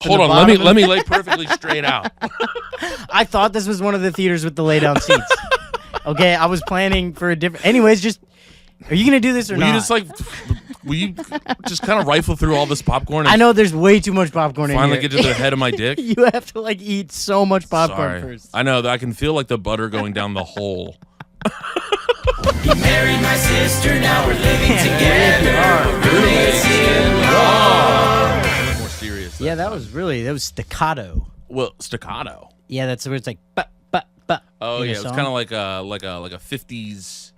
Hold on, let me lay perfectly straight out. I thought this was one of the theaters with the lay down seats. Okay, I was planning for a different. Anyways, just are you gonna do this or not? Will you just kind of rifle through all this popcorn? And I know there's way too much popcorn in here. finally get to the head of my dick. You have to eat so much popcorn first. I know that I can feel the butter going down the hole. He married my sister, now we're living together. Roommates in law. More serious. Yeah, that was staccato. Well, staccato. Yeah, that's where it's like but. Oh yeah, it's kind of like a 50s.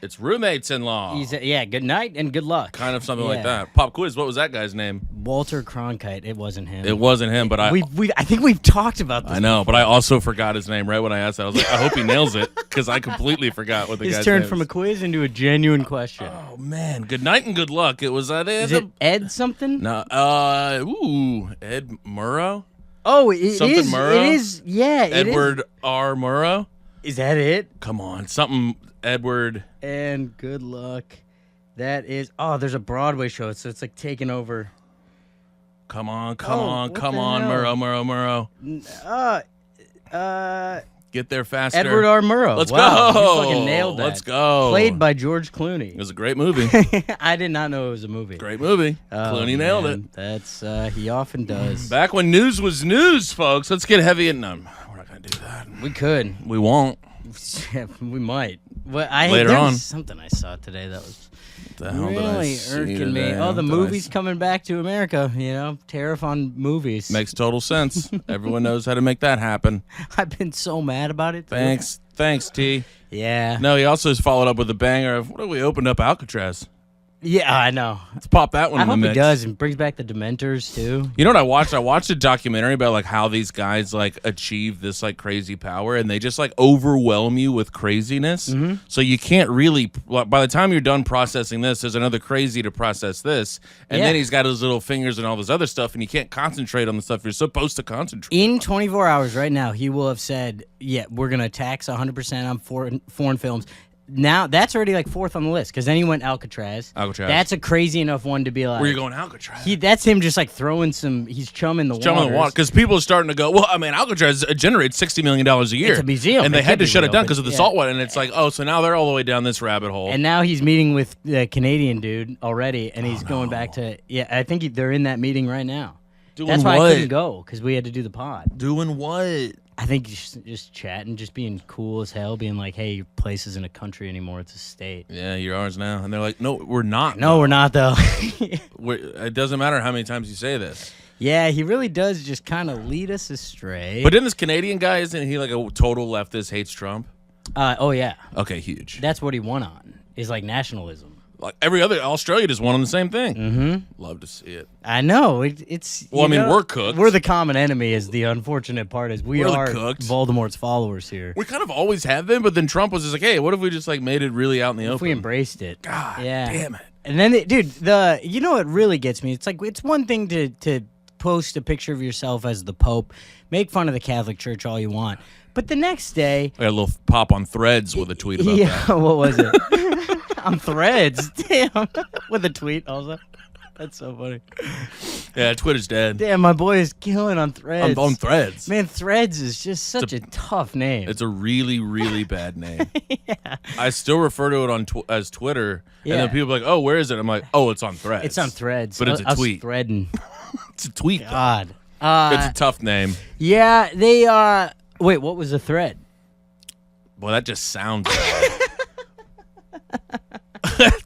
It's roommates in law. Yeah, good night and good luck. Kind of something like that. Pop quiz. What was that guy's name? Walter Cronkite. It wasn't him. It wasn't him, but I think we've talked about this. I know, but I also forgot his name right when I asked that. I was like, I hope he nails it because I completely forgot what the guy's name is. He's turned from a quiz into a genuine question. Oh man, good night and good luck. It was Is it Ed something? No, Ed Murrow. Oh, it is. Murrow? It is. Yeah, Edward R. Murrow. Is that it? Come on, something Edward. And good luck. That is. Oh, there's a Broadway show, so it's taking over. Come on, Murrow. Get there faster. Edward R. Murrow. Let's go. You fucking nailed that. Let's go. Played by George Clooney. It was a great movie. I did not know it was a movie. Great movie. Clooney nailed it. That's he often does. Back when news was news, folks. Let's get heavy and we're not gonna do that. We could. We won't. Yeah, we might. Well, Later on. Something I saw today that was The hell did I really see irking me. today? Oh, the What did I movie's see? coming back to America. Tariff on movies. Makes total sense. Everyone knows how to make that happen. I've been so mad about it. Thanks, T. Yeah. No, he also has followed up with a banger of what if we opened up Alcatraz? Yeah, I know. Let's pop that one I in the hope mix. he does and brings back the Dementors too. You know what I watched? I watched a documentary about how these guys achieve this crazy power, and they just overwhelm you with craziness. Mm-hmm. So you can't really. By the time you're done processing this, there's another crazy to process this, and then he's got his little fingers and all this other stuff, and you can't concentrate on the stuff you're supposed to concentrate. In 24 hours, right now, he will have said, "Yeah, we're gonna tax 100% on foreign films." Now that's already fourth on the list because then he went Alcatraz. That's a crazy enough one to be like. Where you going, Alcatraz? That's him just throwing some. He's chumming the water. Chumming the water because people are starting to go. Well, I mean, Alcatraz generates $60 million a year. It's a museum, and they had to shut it down because of the salt water. And it's so now they're all the way down this rabbit hole. And now he's meeting with the Canadian dude already, and he's going back to. Yeah, I think they're in that meeting right now. That's why I couldn't go because we had to do the pod. Doing what? I think just chatting, just being cool as hell, being like, "Hey, your place isn't a country anymore; it's a state." Yeah, you're ours now, and they're like, "No, we're not. No, we're not though." It doesn't matter how many times you say this. Yeah, he really does just kind of lead us astray. But then this Canadian guy, isn't he a total leftist, hates Trump? Oh yeah. Okay, huge. That's what he won on is nationalism. Every other Australia just won on the same thing. Mm-hmm. Love to see it. I know it's. Well, we're cooked. We're the common enemy. Is the unfortunate part is we're cooked. Voldemort's followers here. We kind of always have been, but then Trump was just like, "Hey, what if we just made it really out in the open? If we embraced it, God, yeah. damn it!" And then, dude, you know what really gets me? It's it's one thing to post a picture of yourself as the Pope, make fun of the Catholic Church all you want, but the next day, I got a little pop on Threads with a tweet about that. What was it? On Threads, damn, with a tweet also. That's so funny. Yeah, Twitter's dead. Damn, my boy is killing on Threads. On Threads. Man, Threads is just such a tough name. It's a really, really bad name. Yeah. I still refer to it as Twitter, and then people are like, "Oh, where is it?" I'm like, "Oh, it's on Threads." It's on Threads, but it's a tweet. Threading. It's a tweet. God, it's a tough name. Yeah, they. Wait, what was the thread? Well, that just sounds bad.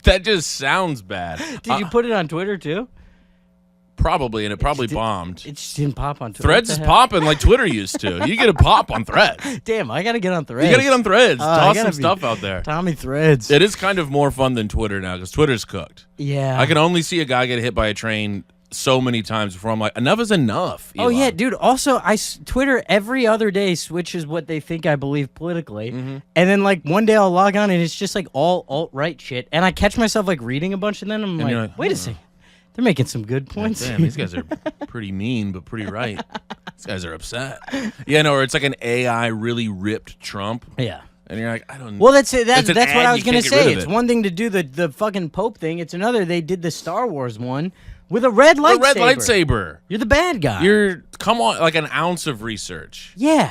That just sounds bad. Did you put it on Twitter too? Probably, and it probably bombed. It just didn't pop on Twitter. Threads is popping like Twitter used to. You get a pop on Threads. Damn, I gotta get on Threads. You gotta get on Threads. Toss some stuff out there. Tommy Threads. It is kind of more fun than Twitter now because Twitter's cooked. Yeah. I can only see a guy get hit by a train so many times before I'm like, enough is enough. Elon. Oh yeah, dude. Also, Twitter every other day switches what they think I believe politically, and then one day I'll log on and it's just all alt-right shit, and I catch myself reading a bunch, and then I'm like, wait a second, they're making some good points. Damn, these guys are pretty mean, but pretty right. These guys are upset. Yeah, no, or it's like an AI really ripped Trump. Yeah. And you're like, I don't know. Well, that's what I was going to say. It's it. one thing to do the fucking Pope thing. It's another, they did the Star Wars one With a red lightsaber. A red lightsaber. You're the bad guy. Come on, like an ounce of research. Yeah.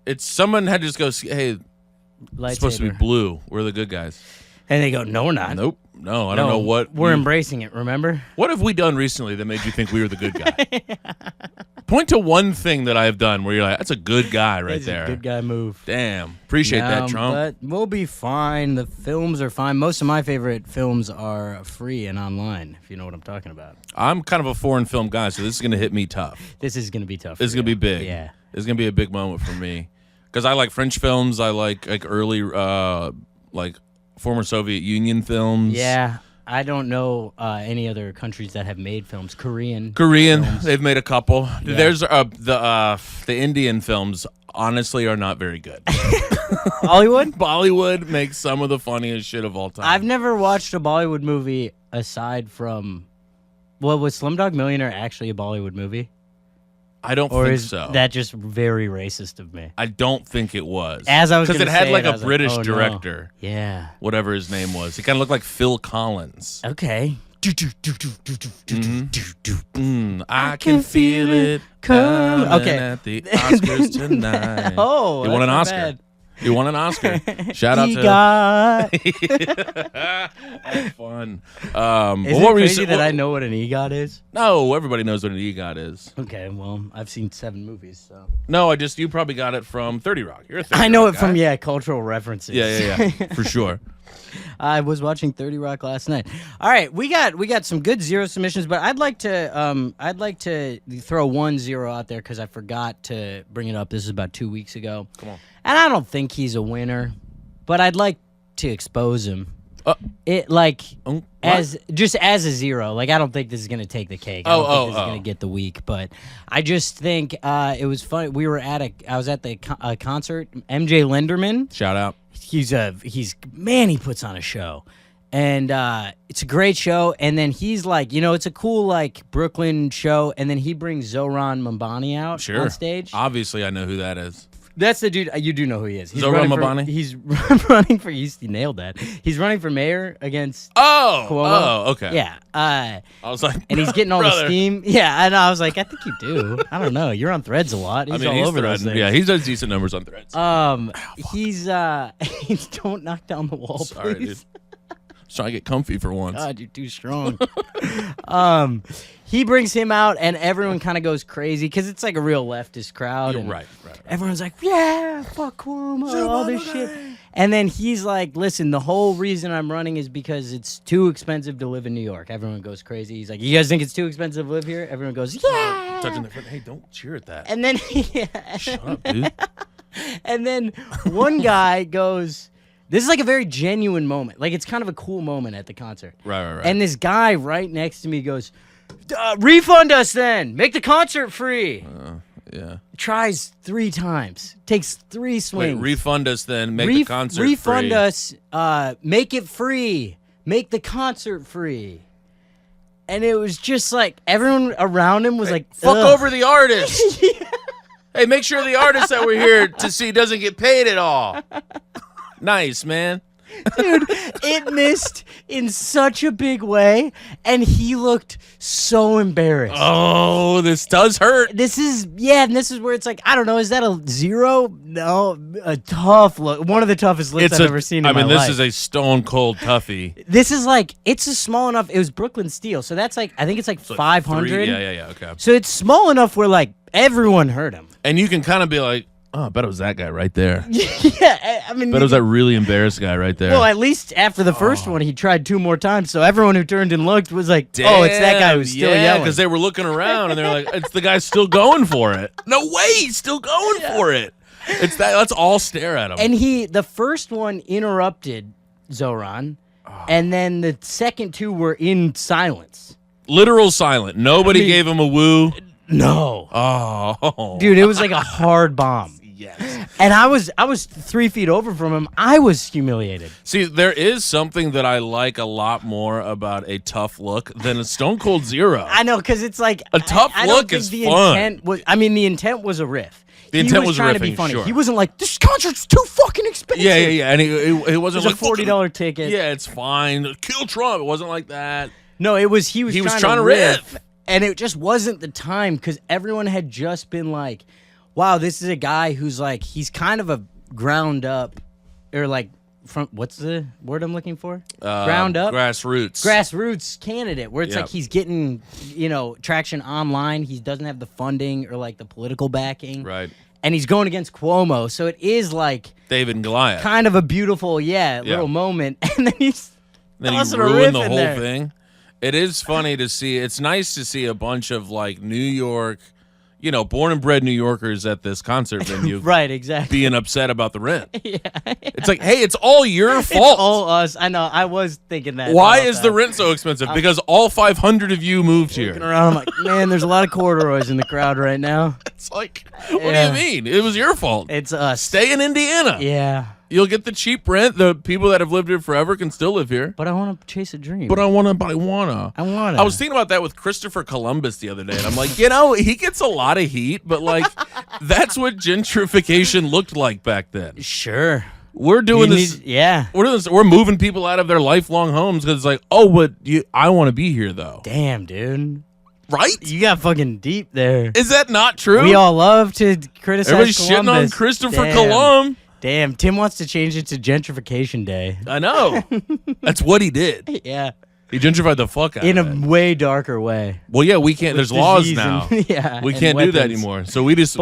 It's someone had to just go, hey, Lightsaber. it's supposed to be blue. We're the good guys. And they go, no, we're not. Nope. No, I don't know what. We're embracing it, remember? What have we done recently that made you think we were the good guy? Point to one thing that I've done where you're like, that's a good guy right That's there. a good guy move. Damn. Appreciate that, Trump. But we'll be fine. The films are fine. Most of my favorite films are free and online, if you know what I'm talking about. I'm kind of a foreign film guy, so this is going to hit me tough. This is going to be tough. This is going to be big. Yeah. It's going to be a big moment for me. Because I like French films. I like early, like former Soviet Union films. Yeah. I don't know any other countries that have made films. Korean, they've made a couple. Yeah. There's the Indian films. Honestly, are not very good. Bollywood. Bollywood makes some of the funniest shit of all time. I've never watched a Bollywood movie aside from. Well, was Slumdog Millionaire actually a Bollywood movie? I don't Or think is so. that just very racist of me? I don't think it was. As I was because it gonna had say like it, I a was like, British oh, no. director, Yeah. whatever his name was. He kind of looked like Phil Collins. Okay. I can feel it come. coming Okay. at the Oscars tonight. Oh, he won an that's Oscar. not bad. He won an Oscar. Shout out to. That's fun. Is what it were you crazy saying? that I know what an EGOT is? No, everybody knows what an EGOT is. Okay, well, I've seen 7 movies, so. No, you probably got it from 30 Rock. You're a 30 I know Rock it from, guy. cultural references. Yeah, for sure. I was watching 30 Rock last night. All right, we got some good zero submissions, but I'd like to throw 1-0 out there because I forgot to bring it up. This is about 2 weeks ago. Come on. And I don't think he's a winner, but I'd like to expose him. As a 0. Like I don't think this is gonna take the cake. I don't think this is gonna get the week, but I just think it was fun. I was at the concert. MJ Linderman. Shout out. He puts on a show, and it's a great show. And then he's like, it's a cool like Brooklyn show, and then he brings Zohran Mambani out on stage. Obviously, I know who that is. That's the dude. You do know who he is. Zohran Mambani? He's running for. You nailed that. He's running for mayor against. Cuomo. Oh, Okay. Yeah. I was like, And he's getting all brother. the steam. Yeah, and I was like, I think you do. I don't know. You're on Threads a lot. He's all over those things. Yeah, he does decent numbers on Threads. He's don't knock down the wall, Sorry, please. dude. Just trying to get comfy for once. God, you're too strong. He brings him out, and everyone kind of goes crazy because it's like a real leftist crowd. And Right. everyone's like, yeah, fuck Cuomo, all this shit. And then he's like, listen, the whole reason I'm running is because it's too expensive to live in New York. Everyone goes crazy. He's like, you guys think it's too expensive to live here? Everyone goes, yeah. Touching their friend. Hey, don't cheer at that. And then, Shut up, dude. and then one guy goes, this is like a very genuine moment. Like, it's kind of a cool moment at the concert. Right. And this guy right next to me goes, refund us then. Make the concert free. Yeah. Tries 3 times. Takes 3 swings. Wait, refund us then. Make the concert refund free. us. Make it free. Make the concert free. And it was just like everyone around him was like, fuck ugh. over the artist. Hey, make sure the artist that we're here to see doesn't get paid at all. Nice, man. Dude, it missed in such a big way, and he looked so embarrassed. Oh, this does hurt. This is where it's like, I don't know, is that a 0? No, a tough look. One of the toughest looks I've ever seen in my life. This is a stone cold toughie. This is like, it's a small enough, it was Brooklyn Steel, so that's like, I think it's like 500. Yeah, okay. So it's small enough where like, everyone heard him. And you can kind of be like, oh, I bet it was that guy right there. Yeah, I mean. Bet it was that really embarrassed guy right there. Well, at least after the first one, he tried 2 more times. So everyone who turned and looked was like, oh, it's that guy who's still yelling. because they were looking around and they're like, it's the guy still going for it. No way, he's still going for it. It's that. Let's all stare at him. And the first one interrupted Zohran, and then the second 2 were in silence. Literal silent. Nobody gave him a woo. No. Oh. Dude, it was like a hard bomb. Yes. And I was 3 feet over from him. I was humiliated. See, there is something that I like a lot more about a tough look than a stone cold 0. I know, because it's like A tough I don't look think is the fun. Intent was, I mean, the intent was a riff. The intent was trying to be riffing, funny. sure. He wasn't like, this concert's too fucking expensive. Yeah. And he wasn't It was like a $40 ticket. Yeah, it's fine. Kill Trump. It wasn't like that. No, it was he was He was trying trying to riff. And it just wasn't the time because everyone had just been like, wow, this is a guy who's like, he's kind of a ground up or like from what's the word I'm looking for? Ground up? Grassroots candidate where it's like he's getting, traction online. He doesn't have the funding or like the political backing. Right. And he's going against Cuomo. So it is like David and Goliath. Kind of a beautiful, little moment. And then he's tossing a riff the whole thing. It is funny to see. It's nice to see a bunch of like New York, born and bred New Yorkers at this concert venue. Right, exactly. Being upset about the rent. Yeah. It's like, hey, it's all your fault. It's all us. I know. I was thinking that. Why is the rent so expensive? Because all 500 of you moved here. Looking around, I'm like, man, there's a lot of corduroys in the crowd right now. It's like, what do you mean? It was your fault. It's us. Stay in Indiana. Yeah. You'll get the cheap rent. The people that have lived here forever can still live here. But I want to chase a dream. I was thinking about that with Christopher Columbus the other day, and I'm like, he gets a lot of heat, but like, that's what gentrification looked like back then. Sure. We're doing this. Yeah. We're doing this. We're moving people out of their lifelong homes because it's like, I want to be here though. Damn, dude. Right? You got fucking deep there. Is that not true? We all love to criticize Everybody's Columbus. shitting on Christopher Columbus. Damn, Tim wants to change it to Gentrification Day. I know. That's what he did. Yeah. He gentrified the fuck out in of it. In a way darker way. Well, yeah, we can't. There's laws now. Yeah. We can't do that anymore. So we do it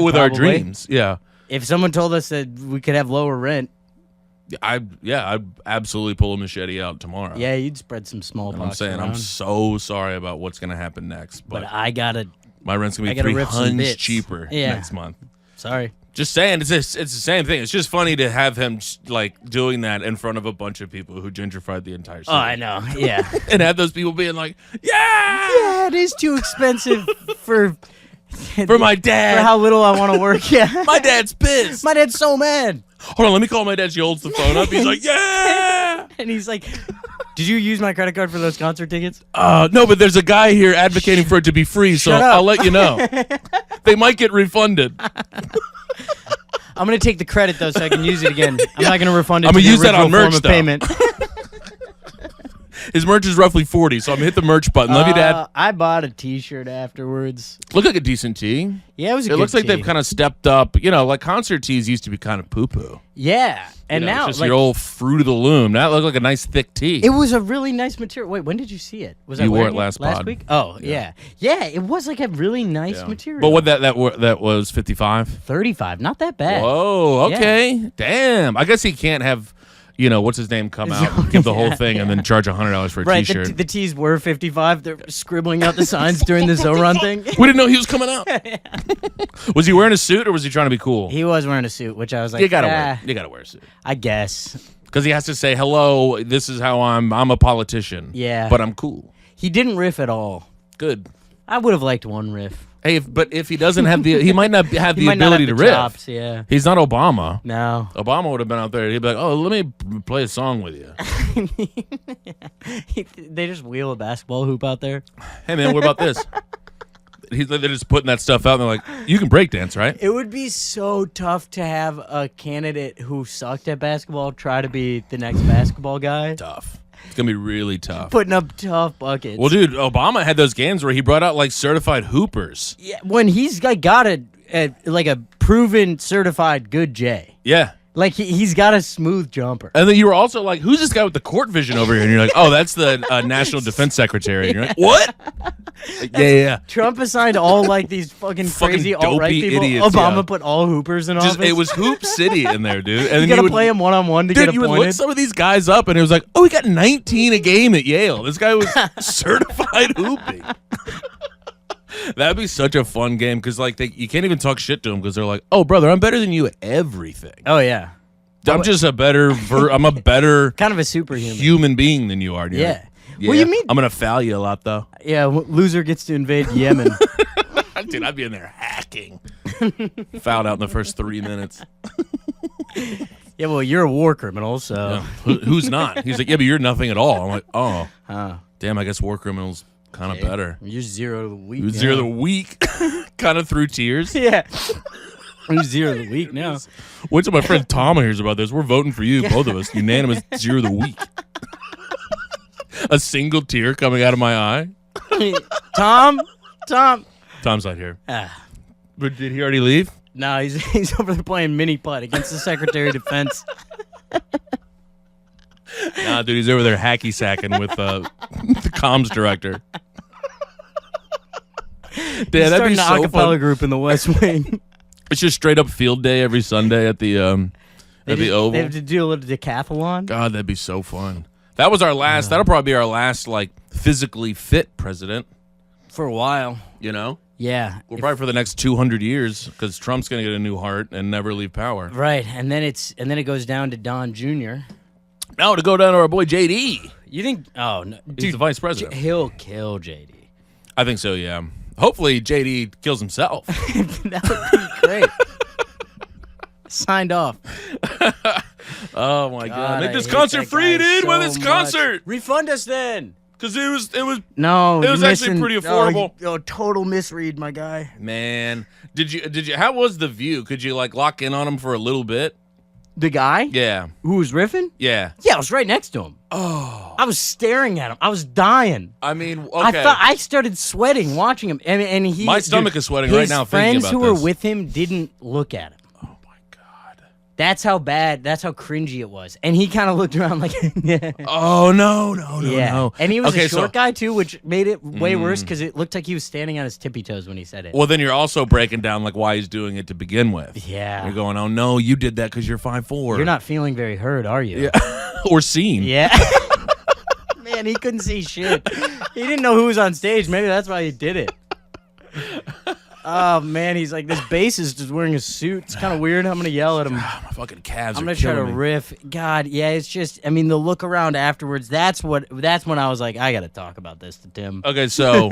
with probably. our dreams. Yeah. If someone told us that we could have lower rent. I'd absolutely pull a machete out tomorrow. Yeah, you'd spread some smallpox. I'm saying around. I'm so sorry about what's going to happen next. But I gotta. My rent's going to be $300 cheaper next month. Sorry. Just saying, it's the same thing. It's just funny to have him like doing that in front of a bunch of people who gentrified the entire city. Oh, I know. Yeah. And have those people being like, yeah, it is too expensive for my dad. For how little I want to work. Yeah. My dad's pissed. My dad's so mad. Hold on, let me call my dad. She holds the phone up. He's like, yeah. And he's like, did you use my credit card for those concert tickets? No, but there's a guy here advocating for it to be free, so I'll let you know. They might get refunded. I'm going to take the credit, though, so I can use it again. I'm not going to refund it. I'm going to use that on merch, though. Payment. His merch is roughly $40, so I'm going to hit the merch button. Love you, Dad. I bought a T-shirt afterwards. Looked like a decent tee. Yeah, it was a good It looks like tee. they've kind of stepped up. Like concert tees used to be kind of poo-poo. Yeah, and now it's just your old fruit of the loom. That looked like a nice thick tee. It was a really nice material. Wait, when did you see it? Was you wore it last week? Oh, yeah. It was like a really nice material. But what that was 55? 35, not that bad. Whoa, okay. Yeah. Damn. I guess he can't have what's his name come out and give the whole thing and then charge $100 for a T-shirt. Right, the tees were 55. They're scribbling out the signs during the Zoran thing. We didn't know he was coming out. Was he wearing a suit or was he trying to be cool? He was wearing a suit, which I was like, you gotta wear a suit. I guess. Because he has to say, hello, this is how I'm a politician. Yeah. But I'm cool. He didn't riff at all. Good. I would have liked one riff. Hey, but if he doesn't have he might not have the ability to riff. Chops, yeah. He's not Obama. No. Obama would have been out there. He'd be like, oh, let me play a song with you. They just wheel a basketball hoop out there. Hey, man, what about this? They're just putting that stuff out, and they're like, you can break dance, right? It would be so tough to have a candidate who sucked at basketball try to be the next basketball guy. Tough. It's going to be really tough. Putting up tough buckets. Well, dude, Obama had those games where he brought out, like, certified hoopers. Yeah, when he's got a proven certified good J. Yeah. Like, he's got a smooth jumper. And then you were also like, who's this guy with the court vision over here? And you're like, oh, that's the National Defense Secretary. And you're like, what? Yeah. Trump assigned all, like, these fucking crazy alt-right people. Idiots, Obama put all hoopers in office. It was Hoop City in there, dude. And you got to play him one-on-one to get appointed. You would look some of these guys up, and it was like, oh, he got 19 a game at Yale. This guy was certified hooping. That'd be such a fun game because, like, you can't even talk shit to them because they're like, "Oh, brother, I'm better than you at everything." Oh yeah, I'm just a better. I'm a better kind of a superhuman human being than you are. Dude. Yeah. Yeah. Well, you mean I'm gonna foul you a lot though. Yeah, loser gets to invade Yemen. Dude, I'd be in there hacking. Fouled out in the first 3 minutes. Yeah, well, you're a war criminal, so who's not? He's like, yeah, but you're nothing at all. I'm like, oh, damn, I guess war criminals. Kind of better. You're 0 of the week. You're 0 of the week. Kind of through tears. Yeah. You're 0 of the week now. Wait till my friend Tom hears about this. We're voting for you, both of us. Unanimous 0 of the week. A single tear coming out of my eye. Tom. Tom's not here. But did he already leave? No, he's over there playing mini putt against the Secretary of Defense. Nah, dude, he's over there hacky sacking with the comms director. He's that'd be starting an so acapella fun. group in the West Wing. It's just straight up field day every Sunday at the Oval. They have to do a little decathlon. God, that'd be so fun. That was our last. That'll probably be our last like physically fit president. For a while. You know. Yeah. Well, probably for the next 200 years, because Trump's gonna get a new heart and never leave power. Right, and then it goes down to Don Jr. Now to go down to our boy JD. You think? Oh no, He's dude, the vice president. he'll kill JD. I think so. Yeah. Hopefully JD kills himself. That would be great. Signed off. Oh my God! Make I this hate concert that free, guy dude. so With this much. concert, Refund us then. because it was. No, It was you're actually missing- pretty affordable. Oh, total misread, my guy. Man, did you? How was the view? Could you like lock in on him for a little bit? The guy Yeah. who was riffing? Yeah. Yeah, I was right next to him. Oh. I was staring at him. I was dying. I mean, okay. I started sweating watching him, and he. My stomach is sweating his right now thinking friends about who were this. with him didn't look at him. Oh my God. That's how bad. That's how cringy it was. And he kind of looked around like, yeah. Oh no. Yeah. And he was Okay, a short guy too, which made it way worse because it looked like he was standing on his tippy toes when he said it. Well, then you're also breaking down like why he's doing it to begin with. Yeah. You're going, oh no, you did that because you're 5'4". You're not feeling very hurt, are you? Yeah. Or seen. Yeah. Man, he couldn't see shit. He didn't know who was on stage. Maybe that's why he did it. Oh man, he's like, this bassist is wearing a suit. It's kind of weird. I'm gonna yell at him. My fucking calves I'm are gonna try to killing me. riff. God, yeah, it's just. I mean, the look around afterwards. That's when I was like, I gotta talk about this to Tim. Okay, so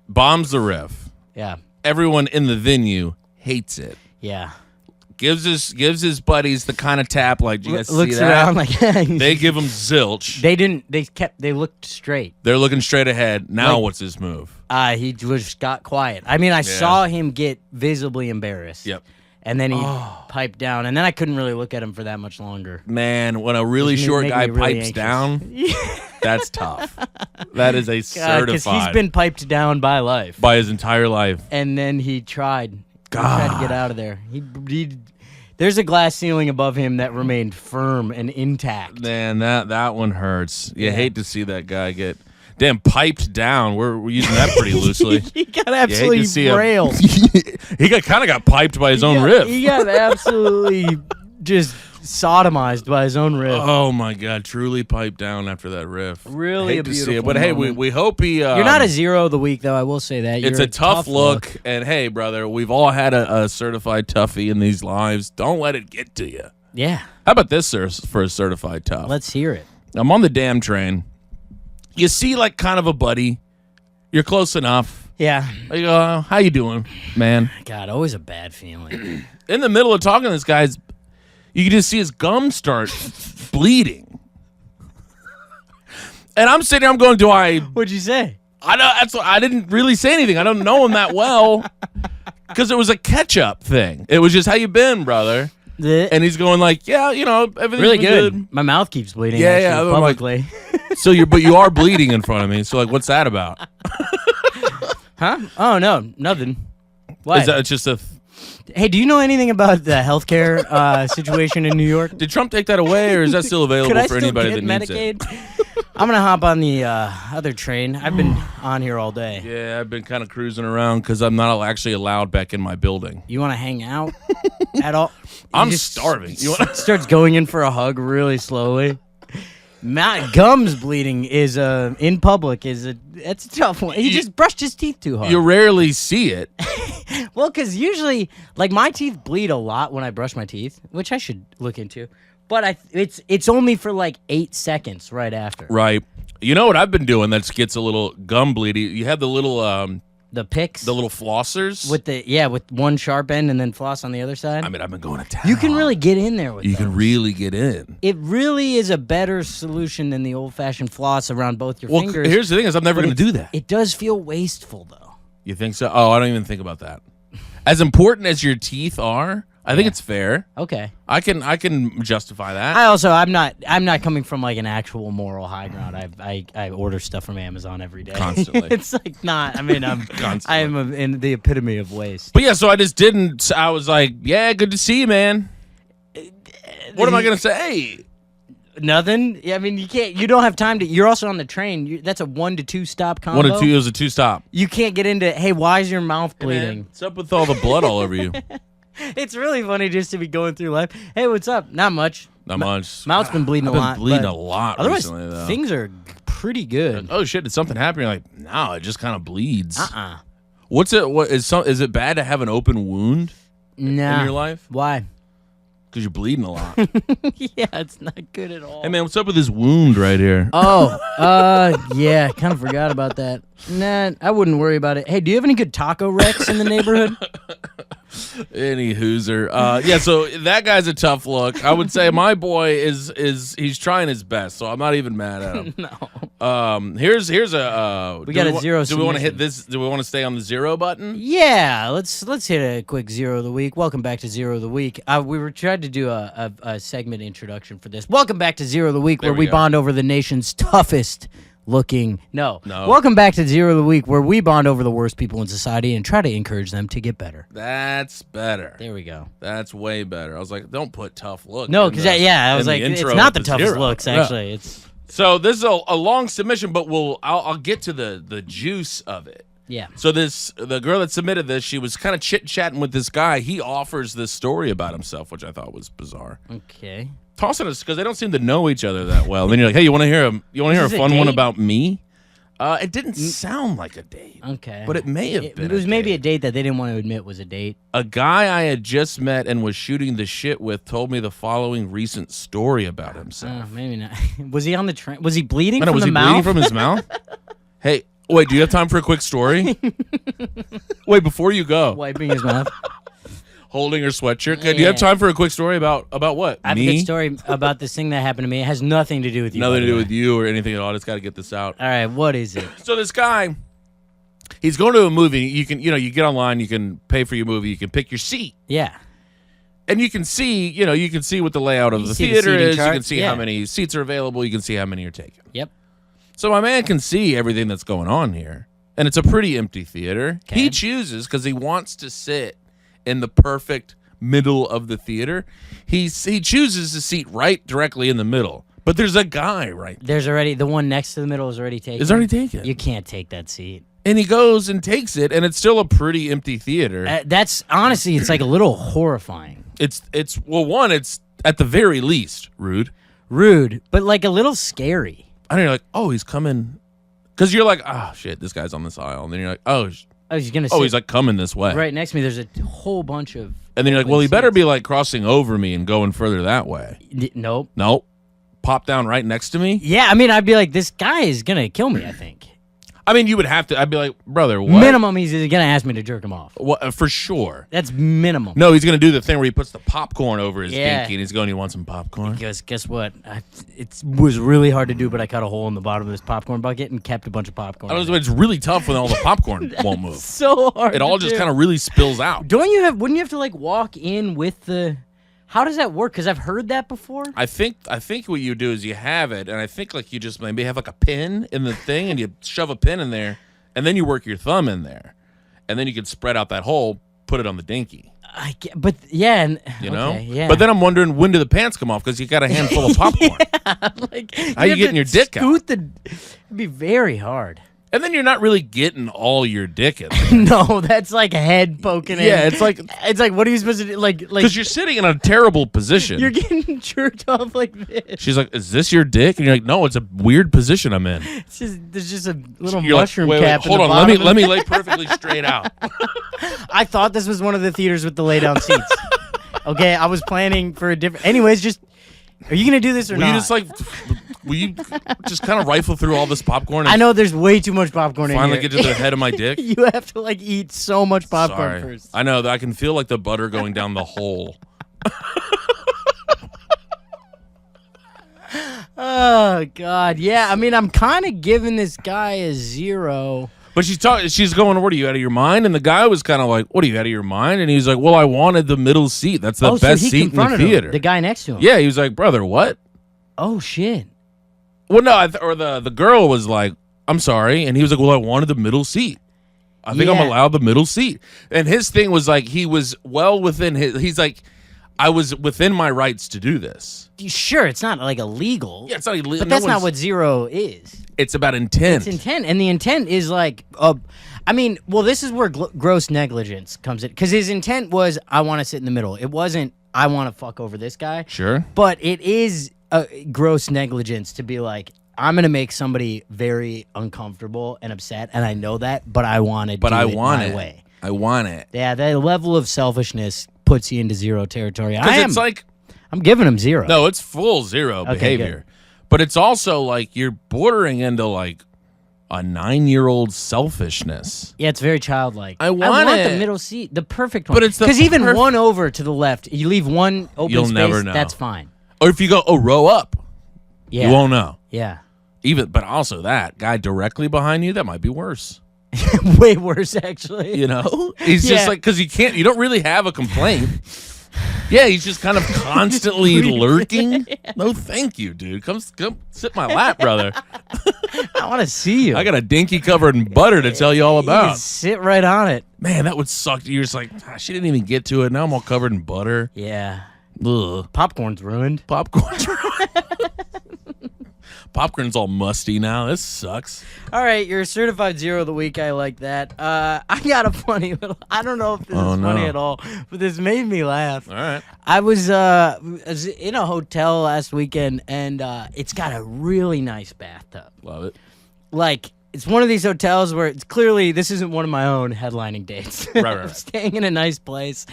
bombs the riff. Yeah, Everyone in the venue hates it. yeah. Gives his buddies the kind of tap like, you guys see Looks that? around like They give him zilch. they didn't. They looked straight. They're looking straight ahead. Now Like- what's his move? He just got quiet. I mean, I saw him get visibly embarrassed. Yep. And then he piped down, and then I couldn't really look at him for that much longer. Man, when a really It's short making guy me really pipes anxious. down, that's tough. That is a Because certified he's been piped down by life. by his entire life. And then he tried. He tried to get out of there. There's a glass ceiling above him that remained firm and intact. Man, that one hurts. You hate to see that guy get piped down. We're using that pretty loosely. He got You hate to absolutely see him- railed. He kind of got piped by his own riff. He got absolutely just sodomized by his own riff. Oh my God! Truly piped down after that riff. Really hate a to see it, beautiful but hey, moment. we hope he. You're not a zero of the week, though. I will say that. It's You're a tough look, and hey, brother, we've all had a certified toughie in these lives. Don't let it get to you. Yeah. How about this, sir, for a certified tough? Let's hear it. I'm on the damn train. You see, like, kind of a buddy. You're close enough. Yeah. You go, how you doing, man? God, always a bad feeling. In the middle of talking to this guy, you can just see his gums start bleeding. And I'm sitting there, I'm going, do I... What'd you say? I didn't really say anything. I don't know him that well. Because it was a catch-up thing. It was just, how you been, brother? And he's going like, yeah, you know, everything's Really been good. My mouth keeps bleeding. Yeah, actually, yeah, I'm like- publicly. So but you are bleeding in front of me. So like, what's that about? Huh? Oh no, nothing. What? Is that just a? Hey, do you know anything about the healthcare situation in New York? Did Trump take that away, or is that still available Could I for still anybody get that needs it? Medicaid? I'm gonna hop on the other train. I've been on here all day. Yeah, I've been kind of cruising around because I'm not actually allowed back in my building. You want to hang out at all? I'm He just starving. You wanna- starts going in for a hug really slowly. Gums bleeding is in public it's a tough one. He just brushed his teeth too hard. You rarely see it. Well, because usually, like, my teeth bleed a lot when I brush my teeth, which I should look into. But it's only for like 8 seconds right after. Right. You know what I've been doing that gets a little gum bleedy? You have the little The picks the little flossers. with one sharp end and then floss on the other side. I mean, I've been going to town. You can really get in there with You those. can really get in. It really is a better solution than the old-fashioned floss around both your Well, fingers. here's the thing: is I'm never but going to do that. It does feel wasteful, though. You think so? Oh, I don't even think about that. As important as your teeth are, I think it's fair. Okay. I can justify that. I'm not coming from like an actual moral high ground. I order stuff from Amazon every day. Constantly. It's like not. I mean, I am in the epitome of waste. But yeah, so I just didn't. I was like, yeah, good to see you, man. What am I gonna say? Nothing. Yeah, I mean, you can't. You don't have time to. You're also on the train. That's a 1 to 2 stop combo. 1 to 2 is a 2-stop. You can't get into. Hey, why is your mouth bleeding? Man, what's up with all the blood all over you? It's really funny just to be going through life. Hey, what's up? Not much. Not much. Mouth's been bleeding I've a been lot. bleeding a lot Otherwise, recently, though. things are pretty good. Oh shit! Did something happen? You're like, no, it just kind of bleeds. What's Is it bad to have an open wound in your life? Why? Because you're bleeding a lot. Yeah, it's not good at all. Hey man, what's up with this wound right here? Oh, yeah, kind of forgot about that. Nah, I wouldn't worry about it. Hey, do you have any good taco wrecks in the neighborhood? Any hooser. Yeah, so that guy's a tough look. I would say my boy is he's trying his best, so I'm not even mad at him. No. Here's a we got a zero. Do we want to hit submission. this? Do we want to stay on the 0 button? Yeah, let's hit a quick 0 of the week. Welcome back to 0 of the week. We were trying to do a segment introduction for this. Welcome back to 0 of the week, There where we we go. bond over the nation's toughest looking. No. No. Welcome back to 0 of the week, where we bond over the worst people in society and try to encourage them to get better. That's better. There we go. That's way better. I was like, don't put tough look. No, in because the- I was in the like, it's intro not the of toughest 0. looks. Yeah. Actually, it's So this is a long submission, but I'll get to the juice of it. yeah. So the girl that submitted this, she was kind of chit-chatting with this guy. He offers this story about himself, which I thought was bizarre. Okay. Toss it us because they don't seem to know each other that well. And then you're like, hey, you want to hear a this a fun one date? about me? It didn't sound like a date. Okay. But it may have been. It was maybe a date that they didn't want to admit was a date. A guy I had just met and was shooting the shit with told me the following recent story about himself. Maybe not. Was he on the train? Was he bleeding I know, from was the he mouth? bleeding from his mouth? Hey, wait, do you have time for a quick story? Wait, before you go. Wiping his mouth. Holding her sweatshirt. Okay, do you have time for a quick story about what? I have me? a good story about this thing that happened to me. It has nothing to do with you. Nothing by to the do way. with you or anything at all. I just got to get this out. All right, what is it? So this guy, he's going to a movie. You can, you get online, you can pay for your movie, you can pick your seat. Yeah. And you can see, you can see what the layout of You the see the theater seating is. You chart? can see how many seats are available. You can see how many are taken. Yep. So my man can see everything that's going on here. And it's a pretty empty theater. Okay. He chooses, because he wants to sit in the perfect middle of the theater, he chooses a seat right directly in the middle. But there's a guy right there. There's already the one next to the middle is already taken. It's already taken. You can't take that seat. And he goes and takes it, and it's still a pretty empty theater. That's honestly, it's like a little horrifying. It's at the very least rude, but like a little scary. and then you're like, oh, he's coming, because you're like, oh shit, this guy's on this aisle, and then you're like, oh He's gonna. Sit he's like coming this way, right next to me. There's a whole bunch of. and then you're like, well, he better be like crossing over me and going further that way. Nope. Nope, pop down right next to me. Yeah, I mean, I'd be like, this guy is gonna kill me. I think. I mean, you would have to. I'd be like, brother, what? Minimum, he's gonna ask me to jerk him off. What, for sure. That's minimum. No, he's gonna do the thing where he puts the popcorn over his Yeah. dinky, and he's going, "You want some popcorn?" Guess what? It was really hard to do, but I cut a hole in the bottom of this popcorn bucket and kept a bunch of popcorn. I was, it's really tough when all the popcorn won't move. So hard. It all just kind of really spills out. Wouldn't you have to like walk in with the? How does that work? Because I've heard that before. I think what you do is you have it, and I think like you just maybe have like a pin in the thing, and you shove a pin in there, and then you work your thumb in there, and then you can spread out that hole, put it on the dinky. But yeah, and, You know? okay, yeah. But then I'm wondering, when do the pants come off? Because you got a handful of popcorn. like, How you have getting to your dick out? scoot It'd be very hard. And then you're not really getting all your dick in there. No, that's like head poking in. Yeah, it's like what are you supposed to do? Like because you're sitting in a terrible position. you're getting jerked off like this. She's like, "Is this your dick?" And you're like, "No, it's a weird position I'm in." There's just a little You're mushroom like, wait, cap. hold in on, the let bottom me of lay perfectly straight out. I thought this was one of the theaters with the lay down seats. Okay, I was planning for a different. Anyways, are you gonna do this or Will not? will you just kind of rifle through all this popcorn? And I know there's way too much popcorn in here. finally get to the head of my dick. You have to like eat so much popcorn Sorry. first. I know that I can feel like the butter going down the hole. Oh God, yeah. I mean, I'm kind of giving this guy a 0. But she's going, what, are you out of your mind? And the guy was kind of like, what, are you out of your mind? And he's like, well, I wanted the middle seat. That's the best seat in the theater. The guy next to him. Yeah, he was like, brother, what? Oh, shit. Well, no, or the girl was like, I'm sorry. And he was like, well, I wanted the middle seat. I think I'm allowed the middle seat. And his thing was like, he was well within he's like, I was within my rights to do this. Sure, it's not like illegal. Yeah, it's not illegal. But that's not what zero is. It's about intent. It's intent. And the intent is like, this is where gross negligence comes in. Because his intent was, I want to sit in the middle. It wasn't, I want to fuck over this guy. Sure. But it is gross negligence to be like, I'm going to make somebody very uncomfortable and upset, and I know that, but I want to do it my way. I want it. Yeah, that level of selfishness puts you into zero territory. It's like, I'm giving him zero. No, it's full zero behavior. Good. But it's also like you're bordering into like a 9-year-old selfishness. Yeah, it's very childlike. I want the middle seat, the perfect one. But it's because even one over to the left, you leave one open You'll space. Never know. That's fine. Or if you go row up, you won't know. Yeah. But also that guy directly behind you, that might be worse. Way worse, actually. You know, he's just like, because you don't really have a complaint. Yeah, he's just kind of constantly lurking. No, thank you, dude. Come sit in my lap, brother. I want to see you. I got a dinky covered in butter to tell you all about. Sit right on it. Man, that would suck. You're just like, she didn't even get to it. Now I'm all covered in butter. Yeah. Ugh. Popcorn's ruined. Popcorn's all musty now. This sucks. All right, you're a certified zero of the week. I like that. I got a funny little. I don't know if this is funny at all, but this made me laugh. All right. I was in a hotel last weekend, and it's got a really nice bathtub. Love it. Like, it's one of these hotels where it's clearly this isn't one of my own headlining dates. Right. I'm staying in a nice place.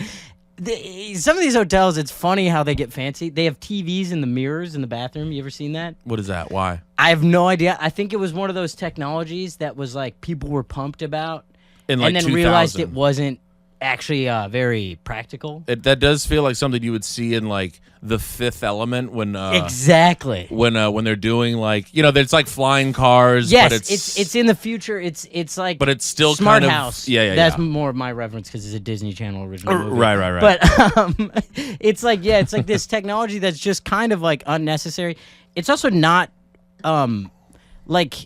Some of these hotels, it's funny how they get fancy. They have TVs in the mirrors in the bathroom. You ever seen that? What is that? Why? I have no idea. I think it was one of those technologies that was like people were pumped about In like and then 2000. realized it wasn't actually very practical. That does feel like something you would see in like The Fifth Element when exactly when they're doing like it's like flying cars. Yes, but it's in the future. It's like but it's still Smart kind of, House. Yeah. That's more of my reference because it's a Disney Channel original movie. Right. But it's like this technology that's just kind of like unnecessary. It's also not like.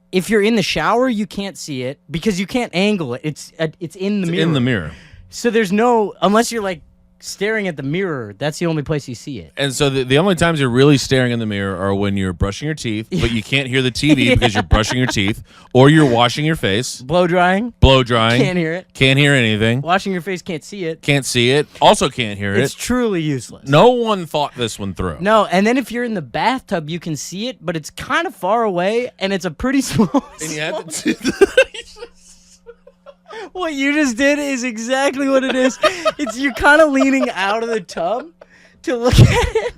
If you're in the shower, you can't see it because you can't angle it. It's in the mirror. In the mirror. So there's no unless you're like staring at the mirror. That's the only place you see it. And so the only times you're really staring in the mirror are when you're brushing your teeth, but you can't hear the TV because you're brushing your teeth, or you're washing your face. Blow drying. Can't hear it. Can't hear anything. Washing your face, can't see it. Can't see it. Also can't hear It's it. truly useless. No one thought this one through. No, and then if you're in the bathtub, you can see it, but it's kind of far away, and it's a pretty small. And you have to What you just did is exactly what it is. It's you're kind of leaning out of the tub to look at it.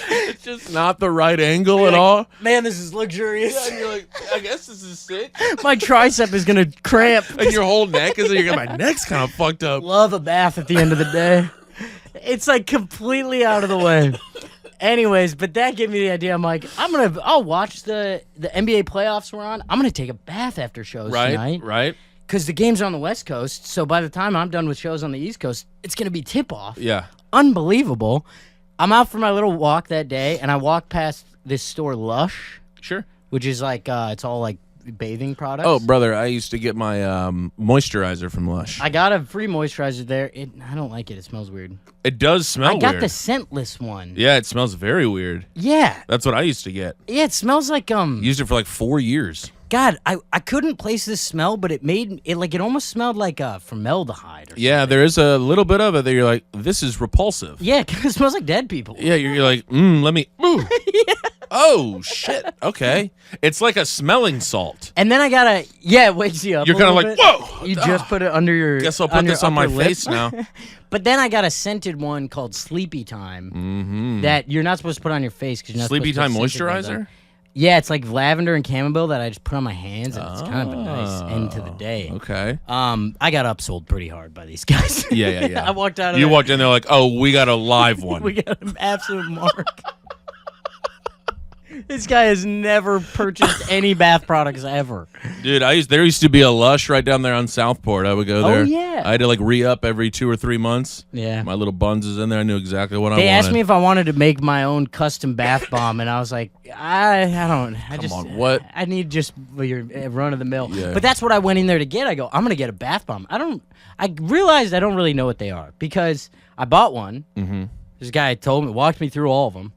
It's just not the right angle at all. Man, this is luxurious. Yeah, and you're like, I guess this is sick. My tricep is gonna cramp. And your whole neck is my neck's kind of fucked up. Love a bath at the end of the day. It's like completely out of the way. Anyways, but that gave me the idea. I'm like, I'll watch the NBA playoffs we're on. I'm gonna take a bath after shows tonight. Right. Because the games are on the West Coast, so by the time I'm done with shows on the East Coast, it's going to be tip-off. Yeah. Unbelievable. I'm out for my little walk that day, and I walk past this store, Lush. Sure. Which is like, it's all like bathing products. Oh, brother, I used to get my moisturizer from Lush. I got a free moisturizer there. I don't like it. It smells weird. It does smell weird. I got the scentless one. Yeah, it smells very weird. Yeah. That's what I used to get. Yeah, it smells like Used it for like 4 years. God, I couldn't place this smell, but it made it like it almost smelled like formaldehyde. Or yeah, there is a little bit of it that you're like, this is repulsive. Yeah, because it smells like dead people. Yeah, you're like, let me. Ooh. Yeah. Oh shit. Okay, it's like a smelling salt. And then I gotta it wakes you up. You're kind of like, bit. whoa. You just put it under your. Guess I'll put this on my lip. face now. But then I got a scented one called Sleepy Time that you're not supposed to put on your face because you're not Sleepy supposed Time to put scented moisturizer. Yeah, it's like lavender and chamomile that I just put on my hands, and it's kind of a nice end to the day. Okay. I got upsold pretty hard by these guys. Yeah. I walked out of You there. walked in, they're like, oh, we got a live one. We got an absolute mark. This guy has never purchased any bath products ever. Dude, there used to be a Lush right down there on Southport. I would go there. Oh, yeah. I had to like re-up every 2 or 3 months. Yeah. My little buns is in there. I knew exactly what I wanted. They asked me if I wanted to make my own custom bath bomb, and I was like, I don't. Come on, what? I need just your run of the mill. Yeah. But that's what I went in there to get. I go, I'm gonna get a bath bomb. I realized I don't really know what they are because I bought one. Mm-hmm. This guy walked me through all of them.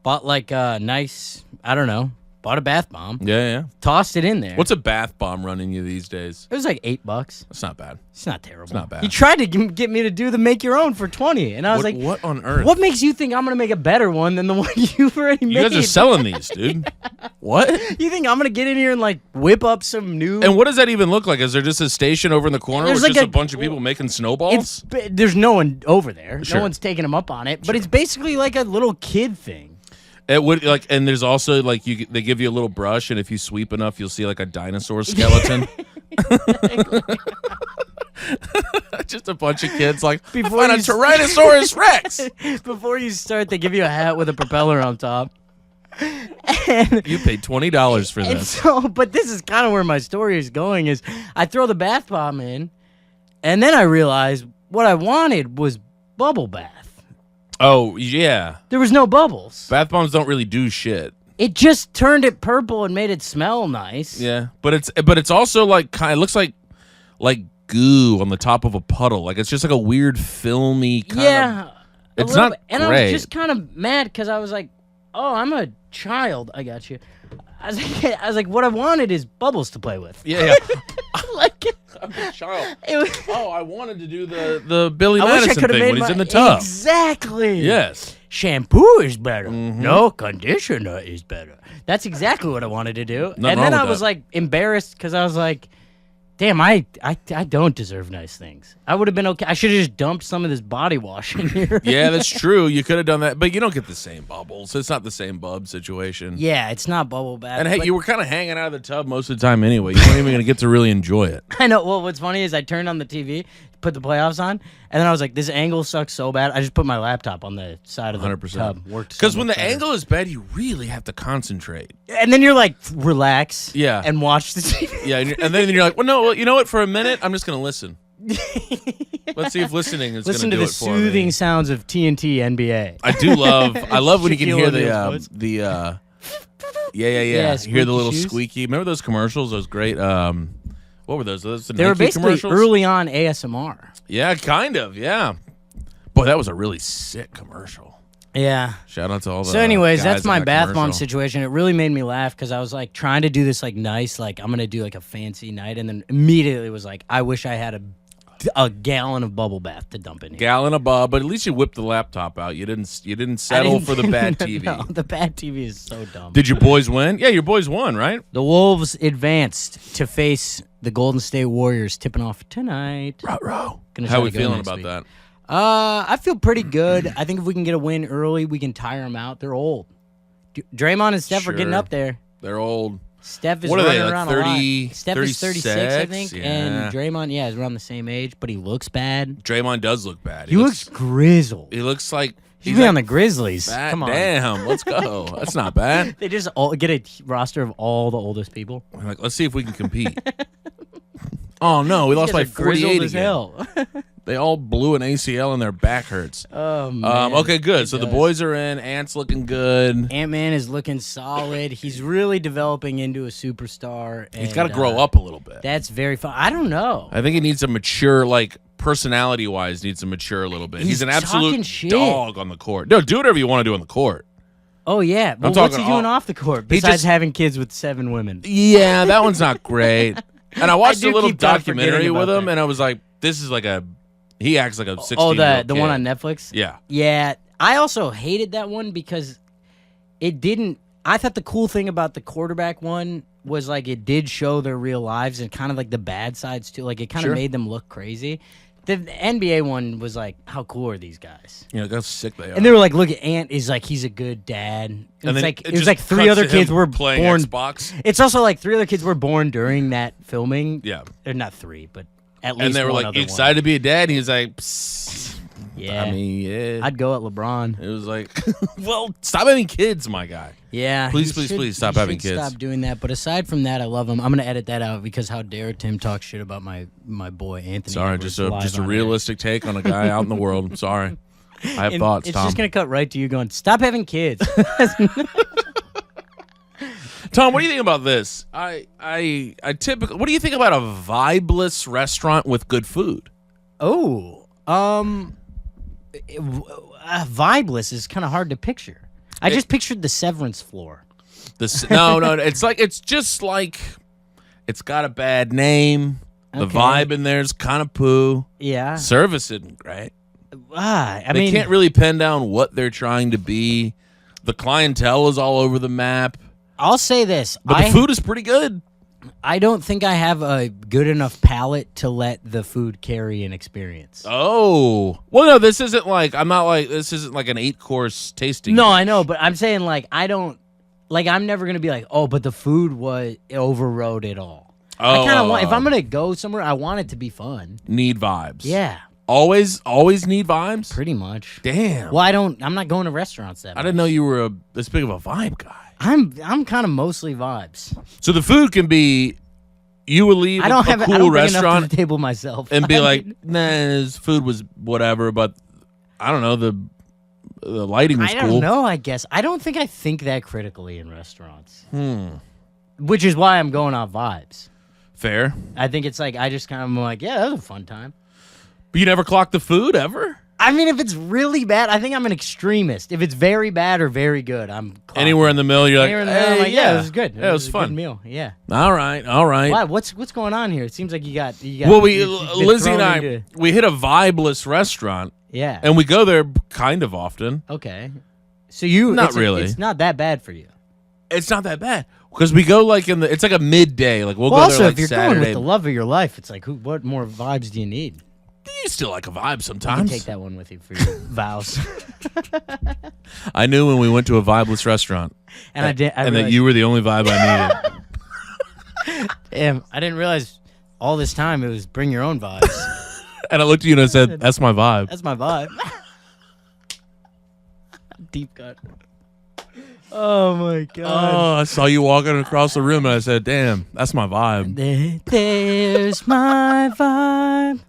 Bought like a nice, I don't know, bought a bath bomb. Yeah. Tossed it in there. What's a bath bomb running you these days? It was like $8. That's not bad. It's not terrible. It's not bad. He tried to get me to do the make your own for $20, and I was like, "What on earth? What makes you think I'm gonna make a better one than the one you've already made?" You guys are selling these, dude. What? You think I'm gonna get in here and like whip up some new? And what does that even look like? Is there just a station over in the corner There's with like just a bunch of people making snowballs? There's no one over there. Sure. No one's taking him up on it. But it's basically like a little kid thing. It would and there's also like they give you a little brush, and if you sweep enough, you'll see like a dinosaur skeleton. Just a bunch of kids like Before I found a Tyrannosaurus Rex. Before you start, they give you a hat with a propeller on top. And you paid $20 for this. So, but this is kind of where my story is going. Is I throw the bath bomb in, and then I realized what I wanted was bubble bath. Oh yeah, There was no bubbles. bath bombs don't really do shit. It just turned it purple and made it smell nice. Yeah, but it's also like it looks like goo on the top of a puddle. Like it's just like a weird filmy kind of. It's not bit. And great. I was just kind of mad because I was like, "Oh, I'm a child. I got you." I was like, what I wanted is bubbles to play with. Yeah. Like I'm a child. it was. I wanted to do the Billy I wish I Madison could have thing made when he's my in the tub. Exactly. Yes. Shampoo is better. Mm-hmm. No conditioner is better. That's exactly what I wanted to do. Nothing And wrong then I with was that. like embarrassed because I was like, damn, I don't deserve nice things. I would have been okay. I should have just dumped some of this body wash in here. Yeah, that's true. You could have done that, but you don't get the same bubbles. It's not the same bub situation. Yeah, it's not bubble bath. And hey, but you were kind of hanging out of the tub most of the time anyway. You weren't even going to get to really enjoy it. I know. Well, what's funny is I turned on the TV, put the playoffs on, and then I was like, this angle sucks so bad. I just put my laptop on the side of the 100%. tub. Worked so Because when much the better. angle is bad, you really have to concentrate. And then you're like, relax. Yeah. And watch the TV. Yeah, and then you're like, well, no, you know what? For a minute, I'm just going to listen. Let's see if listening is going Listen to to do the it for me. soothing sounds of TNT NBA. I love when you can Shaquille hear O'Neal's voice. yeah. You hear squeaky the little shoes. squeaky. Remember those commercials? Those great. What were those? Those the They were Nike basically commercials? early on ASMR. Yeah, kind of. Yeah. Boy, that was a really sick commercial. Yeah. Shout out to all the. So, anyways, guys that's in my that bath bomb commercial. situation. It really made me laugh because I was like trying to do this like nice, like I'm gonna do like a fancy night, and then immediately was like, I wish I had a gallon of bubble bath to dump in here. Gallon of Bob, but at least you whipped the laptop out. You didn't settle for the bad TV. No, the bad TV is so dumb. Did your boys win? Yeah, your boys won, right? The Wolves advanced to face the Golden State Warriors, tipping off tonight. Ruh-roh. Gonna How try are we to go feeling next about week. that? I feel pretty good. I think if we can get a win early, we can tire them out. They're old. Draymond and Steph are getting Sure. up there. They're old. Steph is What are running they, like around 30, a lot. Steph is 36, I 36? think, Yeah. and Draymond, is around the same age, but he looks bad. Draymond does look bad. He looks grizzled. He looks like He's been like, on the Grizzlies. bad. Come on. Damn, let's go. That's not bad. They just all get a roster of all the oldest people. We're like, let's see if we can compete. Oh no, we lost by These guys are grizzled 48 as again. hell. They all blew an ACL and their back hurts. Oh, man. Okay, good. So the does. boys are in. Ant's looking good. Ant-Man is looking solid. He's really developing into a superstar. He's and, got to grow up a little bit. That's very fun. I don't know. I think he needs to mature, like personality-wise, needs to mature a little bit. He's an He's talking absolute shit. dog on the court. No, do whatever you want to do on the court. Oh, yeah. Well, what's talking he doing all- off the court He besides just- having kids with 7 women? Yeah, that one's not great. And I watched do a little keep on forgetting documentary with about him, that. and I was like, this is like he acts like a 16-year-old Oh, the kid. one on Netflix? Yeah. Yeah. I also hated that one because it didn't. I thought the cool thing about the quarterback one was like it did show their real lives and kind of like the bad sides too. Like it kind of Sure. made them look crazy. The NBA one was like, how cool are these guys? You know, look how sick they are. And they were like, look at Ant is like he's a good dad. And And it's then like it it was just like 3 cuts other to him kids were playing born. Xbox. It's also like 3 other kids were born during that filming. Yeah. Or not 3, but at least And they were one like, other you one. excited to be a dad? And he's like, psst, Yeah. I mean, yeah. I'd go at LeBron. It was like, well, stop having kids, my guy. Yeah. Please, he please, should- please stop he having should kids. Stop doing that. But aside from that, I love him. I'm gonna edit that out because how dare Tim talk shit about my boy Anthony? Sorry, Edwards just live a on realistic take on a guy out in the world. I'm sorry. I have air. thoughts, It's Tom. just gonna cut right to you going, stop having kids. Tom, what do you think about this? I typically. What do you think about a vibeless restaurant with good food? Oh, vibeless is kind of hard to picture. I just pictured the Severance floor. No, it's just like it's got a bad name. The Okay. vibe in there is kind of poo. Yeah. Service isn't great. I They mean, can't really pin down what they're trying to be. The clientele is all over the map, I'll say this. but the food is pretty good. I don't think I have a good enough palate to let the food carry an experience. Oh, well, no, this isn't like this isn't like an 8-course tasting. No, I know, but I'm saying I'm never gonna be like, oh, but the food overrode it all. I kind of want, if I'm gonna go somewhere, I want it to be fun. Need vibes. Yeah, Always need vibes. pretty much. Damn. Well, I'm not going to restaurants that I didn't know you were this big of a vibe guy. I'm kind of mostly vibes. So the food can be, you will leave I don't a have cool I don't bring enough to restaurant the table myself and be I like, mean, nah, this food was whatever, but I don't know, the lighting was I cool. don't know. I guess I don't think I think that critically in restaurants. Which is why I'm going off vibes. Fair. I think it's like I just kind of like, yeah, that was a fun time. But you never clocked the food ever? I mean, if it's really bad, I think I'm an extremist. If it's very bad or very good, I'm Anywhere in the middle, you're like, Anywhere in the middle, I'm hey, like, yeah, it was good. Yeah, it was a fun. Good meal. Yeah. All right. Why? What's going on here? It seems like you got. Well, you've been Lizzie and thrown I, into- we hit a vibeless restaurant, Yeah. and we go there kind of often. Okay. So you Not really. It's not that bad for you. It's not that bad because we go like it's like a midday. Like we'll Well, go also, there like if you're Saturday. going with the love of your life, it's like, what more vibes do you need? You still like a vibe You can sometimes. take that one with you for your vows. I knew when we went to a vibeless restaurant, And I did. and that you were the only vibe I needed. Damn, I didn't realize all this time it was bring your own vibes. And I looked at you and I said, "That's my vibe." That's my vibe. Deep cut. Oh my god. Oh, I saw you walking across the room and I said, "Damn, that's my vibe." There's my vibe.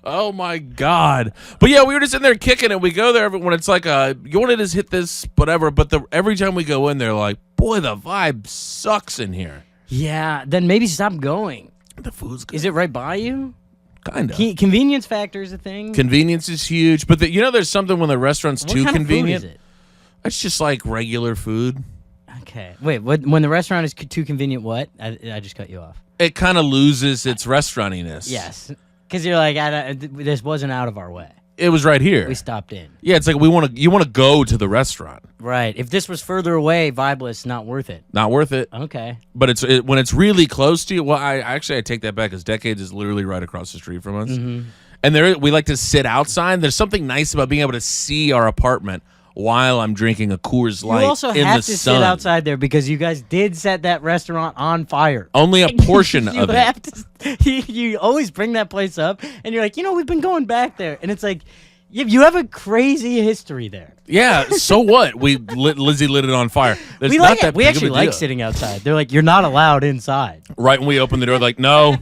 Oh my god! But yeah, we were just in there kicking it. We go there when it's like you want to just hit this whatever. But every time we go in there, like, boy, the vibe sucks in here. Yeah, then maybe stop going. The food's good. Is it right by you? Kind of. Convenience factor is a thing. Convenience is huge, but there's something when the restaurant's What too kind convenient. Of food is it? It's just like regular food. Okay. Wait, when the restaurant is too convenient, what? I just cut you off. It kind of loses its restaurantiness. Yes. Because you're like, this wasn't out of our way. It was right here. We stopped in. Yeah, it's like you want to go to the restaurant. Right. If this was further away, vibeless, not worth it. Not worth it. Okay. But when it's really close to you. Well, I take that back because Decades is literally right across the street from us. Mm-hmm. And we like to sit outside. There's something nice about being able to see our apartment while I'm drinking a Coors Light You also in have the to sun. sit outside there because you guys did set that restaurant on fire. Only a portion You of it. have to, you always bring that place up, and you're like, we've been going back there, and it's like, you have a crazy history there. Yeah, so what? Lizzie lit it on fire. There's We not like that it. We big of actually a like deal. sitting outside. They're like, you're not allowed inside. Right when we open the door, like, no.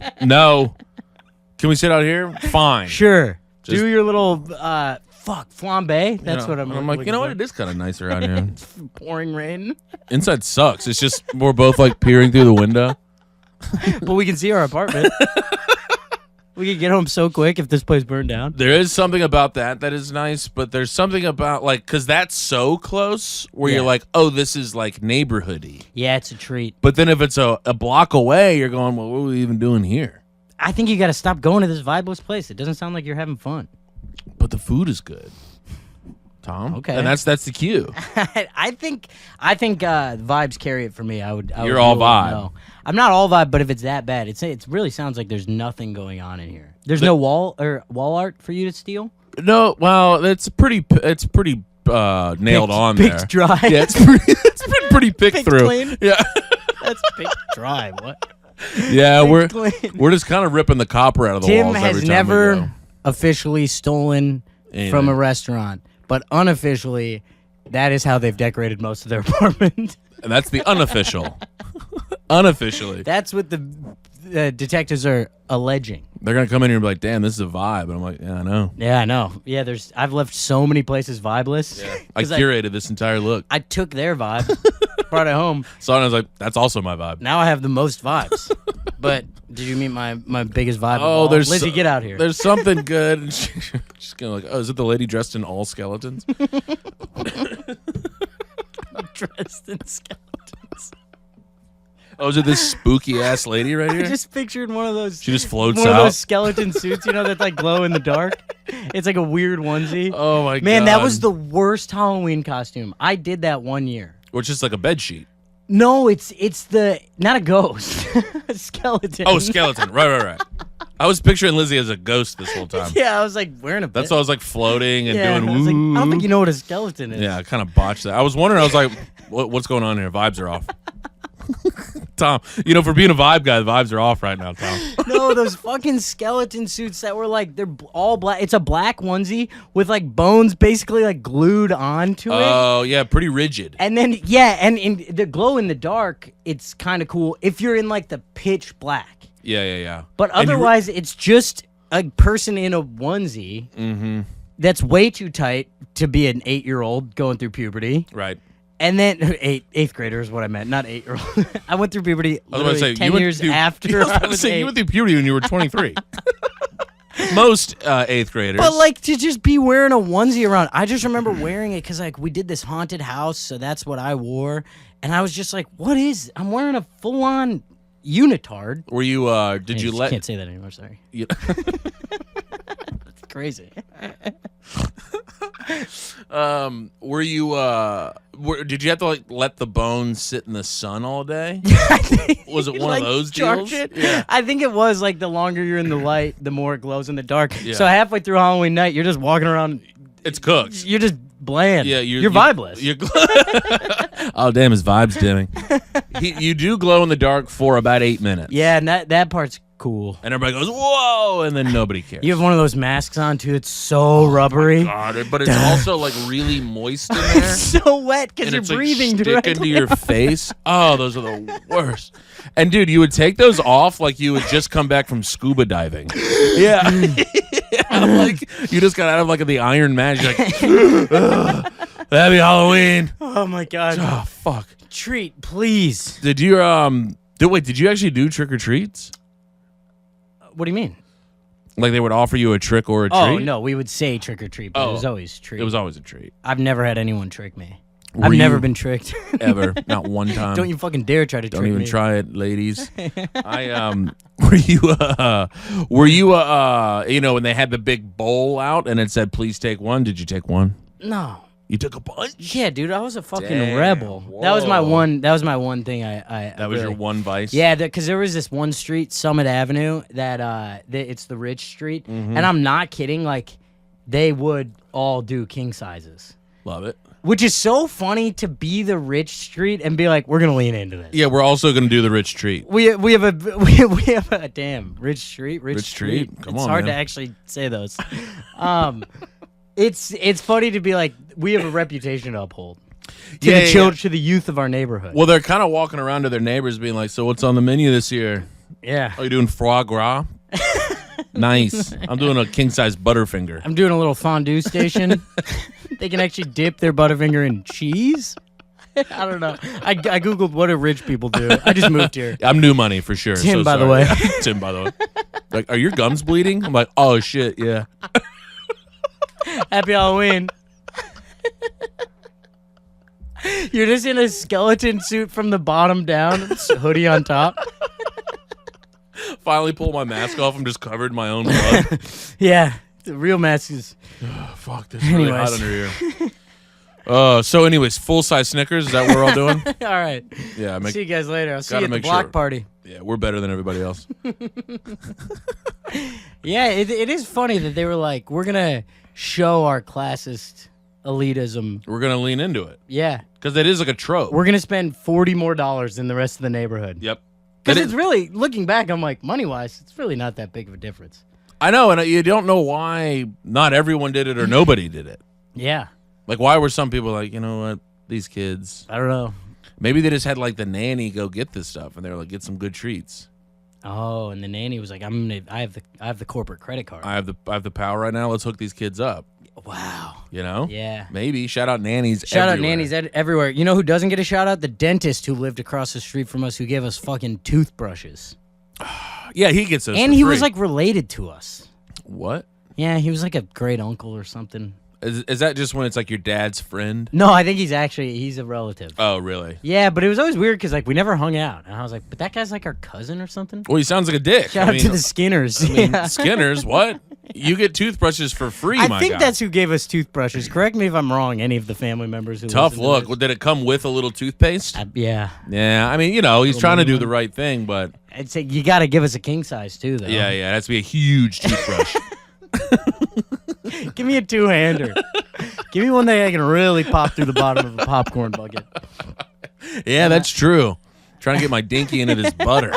Can we sit out here? Fine. Sure. Just- Do your little flambe. That's what I'm. I'm like, what? It is kind of nicer out here. Pouring rain, Inside sucks. It's just we're both like peering through the window. but we can see our apartment. We could get home so quick if this place burned down. There is something about that is nice, but there's something about because that's so close where you're Yeah. like, oh, this is like neighborhoody. Yeah, it's a treat. But then if it's a block away, you're going, well, what are we even doing here? I think you got to stop going to this vibeless place. It doesn't sound like you're having fun. But the food is good, Tom. Okay. And that's the cue. I think vibes carry it for me. I would You're all rule vibe. No. I'm not all vibe, but if it's that bad, it really sounds like there's nothing going on in here. There's no wall art for you to steal. No, well, it's pretty nailed on there. Picked dry. Yeah, it's been pretty picked through. Clean. Yeah. That's picked dry. What? Yeah, Picked clean. we're just kind of ripping the copper out of the Tim walls every has time we never go. officially stolen from a restaurant, but unofficially, that is how they've decorated most of their apartment. And that's the unofficial. Unofficially. That's what the detectives are alleging. They're going to come in here and be like, damn, this is a vibe. And I'm like, yeah, I know. Yeah, I know. Yeah, I've left so many places vibeless. Yeah. I curated this entire look. I took their vibe, brought it home. So I was like, that's also my vibe. Now I have the most vibes. But did you meet my biggest vibe? Oh, there's Lizzie, get out here. There's something good. And she's going to like, oh, is it the lady dressed in all skeletons? Dressed in skeletons. Oh, is it this spooky ass lady right here? I just pictured one of those. She just floats one out. One of those skeleton suits, that like glow in the dark. It's like a weird onesie. Oh my god, man, that was the worst Halloween costume. I did that one year. Or just like a bed sheet. No, it's the not a ghost, a skeleton. Oh, skeleton. Right. I was picturing Lizzie as a ghost this whole time. Yeah, I was like wearing a. That's why I was like floating and doing. I was like, I don't think you know what a skeleton is. Yeah, I kind of botched that. I was wondering. I was like, what's going on here? Vibes are off. Tom, for being a vibe guy, the vibes are off right now, Tom. No, those fucking skeleton suits that were like, they're all black. It's a black onesie with like bones basically like glued onto it. Oh, yeah, pretty rigid. And then, yeah, and in the glow in the dark, it's kind of cool if you're in like the pitch black. Yeah. But otherwise, it's just a person in a onesie that's way too tight to be an 8-year-old going through puberty. Right. And then eighth grader is what I meant, not 8-year-old. I went through puberty literally 10 years after I was 8. You went through puberty when you were 23. Most 8th graders. But like to just be wearing a onesie around. I just remember wearing it because like we did this haunted house, so that's what I wore. And I was just like, I'm wearing a full-on unitard. Were you, did you let... can't say that anymore, sorry. That's crazy. Were you did you have to like let the bones sit in the sun all day? Was it one of those deals? Yeah. I think it was like the longer you're in the light, the more it glows in the dark. Yeah. So halfway through Halloween night, you're just walking around. It's cooked. You're just bland. Yeah, you're vibeless. Oh damn, his vibe's dimming. You do glow in the dark for about 8 minutes. Yeah, and that part's cool. And everybody goes, whoa, and then nobody cares. You have one of those masks on, too. It's so rubbery. God, but it's also, like, really moist in there. It's so wet because you're breathing directly into your face. Oh, those are the worst. And, dude, you would take those off like you would just come back from scuba diving. Yeah. Like, you just got out of, like, the Iron Man. You're like, happy Halloween. Oh, my God. Oh, fuck. Treat, please. Did you, did you actually do trick-or-treats? What do you mean? Like they would offer you a trick or a treat? Oh, no, we would say trick or treat, but it was always treat. It was always a treat. I've never had anyone trick me. I've never been tricked. Ever. Not one time. Don't you fucking dare try to trick me. Don't even try it, ladies. Were you when they had the big bowl out and it said please take one, did you take one? No. You took a bunch? Yeah, dude, I was a fucking rebel. Whoa. That was my one thing That was your one vice? Yeah, because there was this one street, Summit Avenue, that it's the rich street. And I'm not kidding, like they would all do king sizes. Love it. Which is so funny to be the rich street and be like, we're gonna lean into this. Yeah, we're also gonna do the rich treat. We have a damn rich street. Come on, it's hard to actually say those. It's funny to be like, we have a reputation to uphold to the children, to the youth of our neighborhood. Well, they're kind of walking around to their neighbors being like, so what's on the menu this year? Yeah. Are you doing foie gras? Nice. I'm doing a king-size Butterfinger. I'm doing a little fondue station. They can actually dip their Butterfinger in cheese. I don't know. I Googled what do rich people do. I just moved here. I'm new money for sure. Tim, by the way. Tim, by the way. Like, are your gums bleeding? I'm like, oh, shit, yeah. Happy Halloween. You're just in a skeleton suit from the bottom down, hoodie on top. Finally pull my mask off. I'm just covered in my own blood. Yeah, the real mask is... Oh, fuck, this is really hot under here. So anyways, full-size Snickers, is that what we're all doing? All right. Yeah. See you guys later. I'll see you at the block party. Yeah, we're better than everybody else. Yeah, it is funny that they were like, we're going to show our classist elitism. We're going to lean into it. Yeah. Because it is like a trope. We're going to spend $40 more than the rest of the neighborhood. Yep. Because it's really, looking back, I'm like, money-wise, it's really not that big of a difference. I know, and you don't know why not everyone did it or nobody did it. Yeah. Like, why were some people like, you know what, these kids? I don't know. Maybe they just had like the nanny go get this stuff, and they were like, get some good treats. Oh, and the nanny was like, I have the corporate credit card. I have the power right now. Let's hook these kids up. Wow. You know? Yeah. Maybe. Shout out nannies Shout everywhere. out nannies everywhere. You know who doesn't get a shout out? The dentist who lived across the street from us who gave us fucking toothbrushes. Yeah, he gets those And for he free. was like related to us. What? Yeah, he was like a great uncle or something. Is that just when it's like your dad's friend? No, I think he's a relative. Oh, really? Yeah, but it was always weird because like we never hung out, and I was like, but that guy's like our cousin or something. Well, he sounds like a dick. Shout out to the Skinners. I mean, Skinners, what? You get toothbrushes for free, I my think guy. that's who gave us toothbrushes. Correct me if I'm wrong. Any of the family members who Tough listen to look. this. Well, did it come with a little toothpaste? Yeah, Yeah, I mean, you know, he's trying to do the right thing, but I'd say you got to give us a king size too, though. yeah, it has to be a huge toothbrush. Give me a two-hander. Give me one that I can really pop through the bottom of a popcorn bucket. Yeah, that's true. Trying to get my dinky into this butter.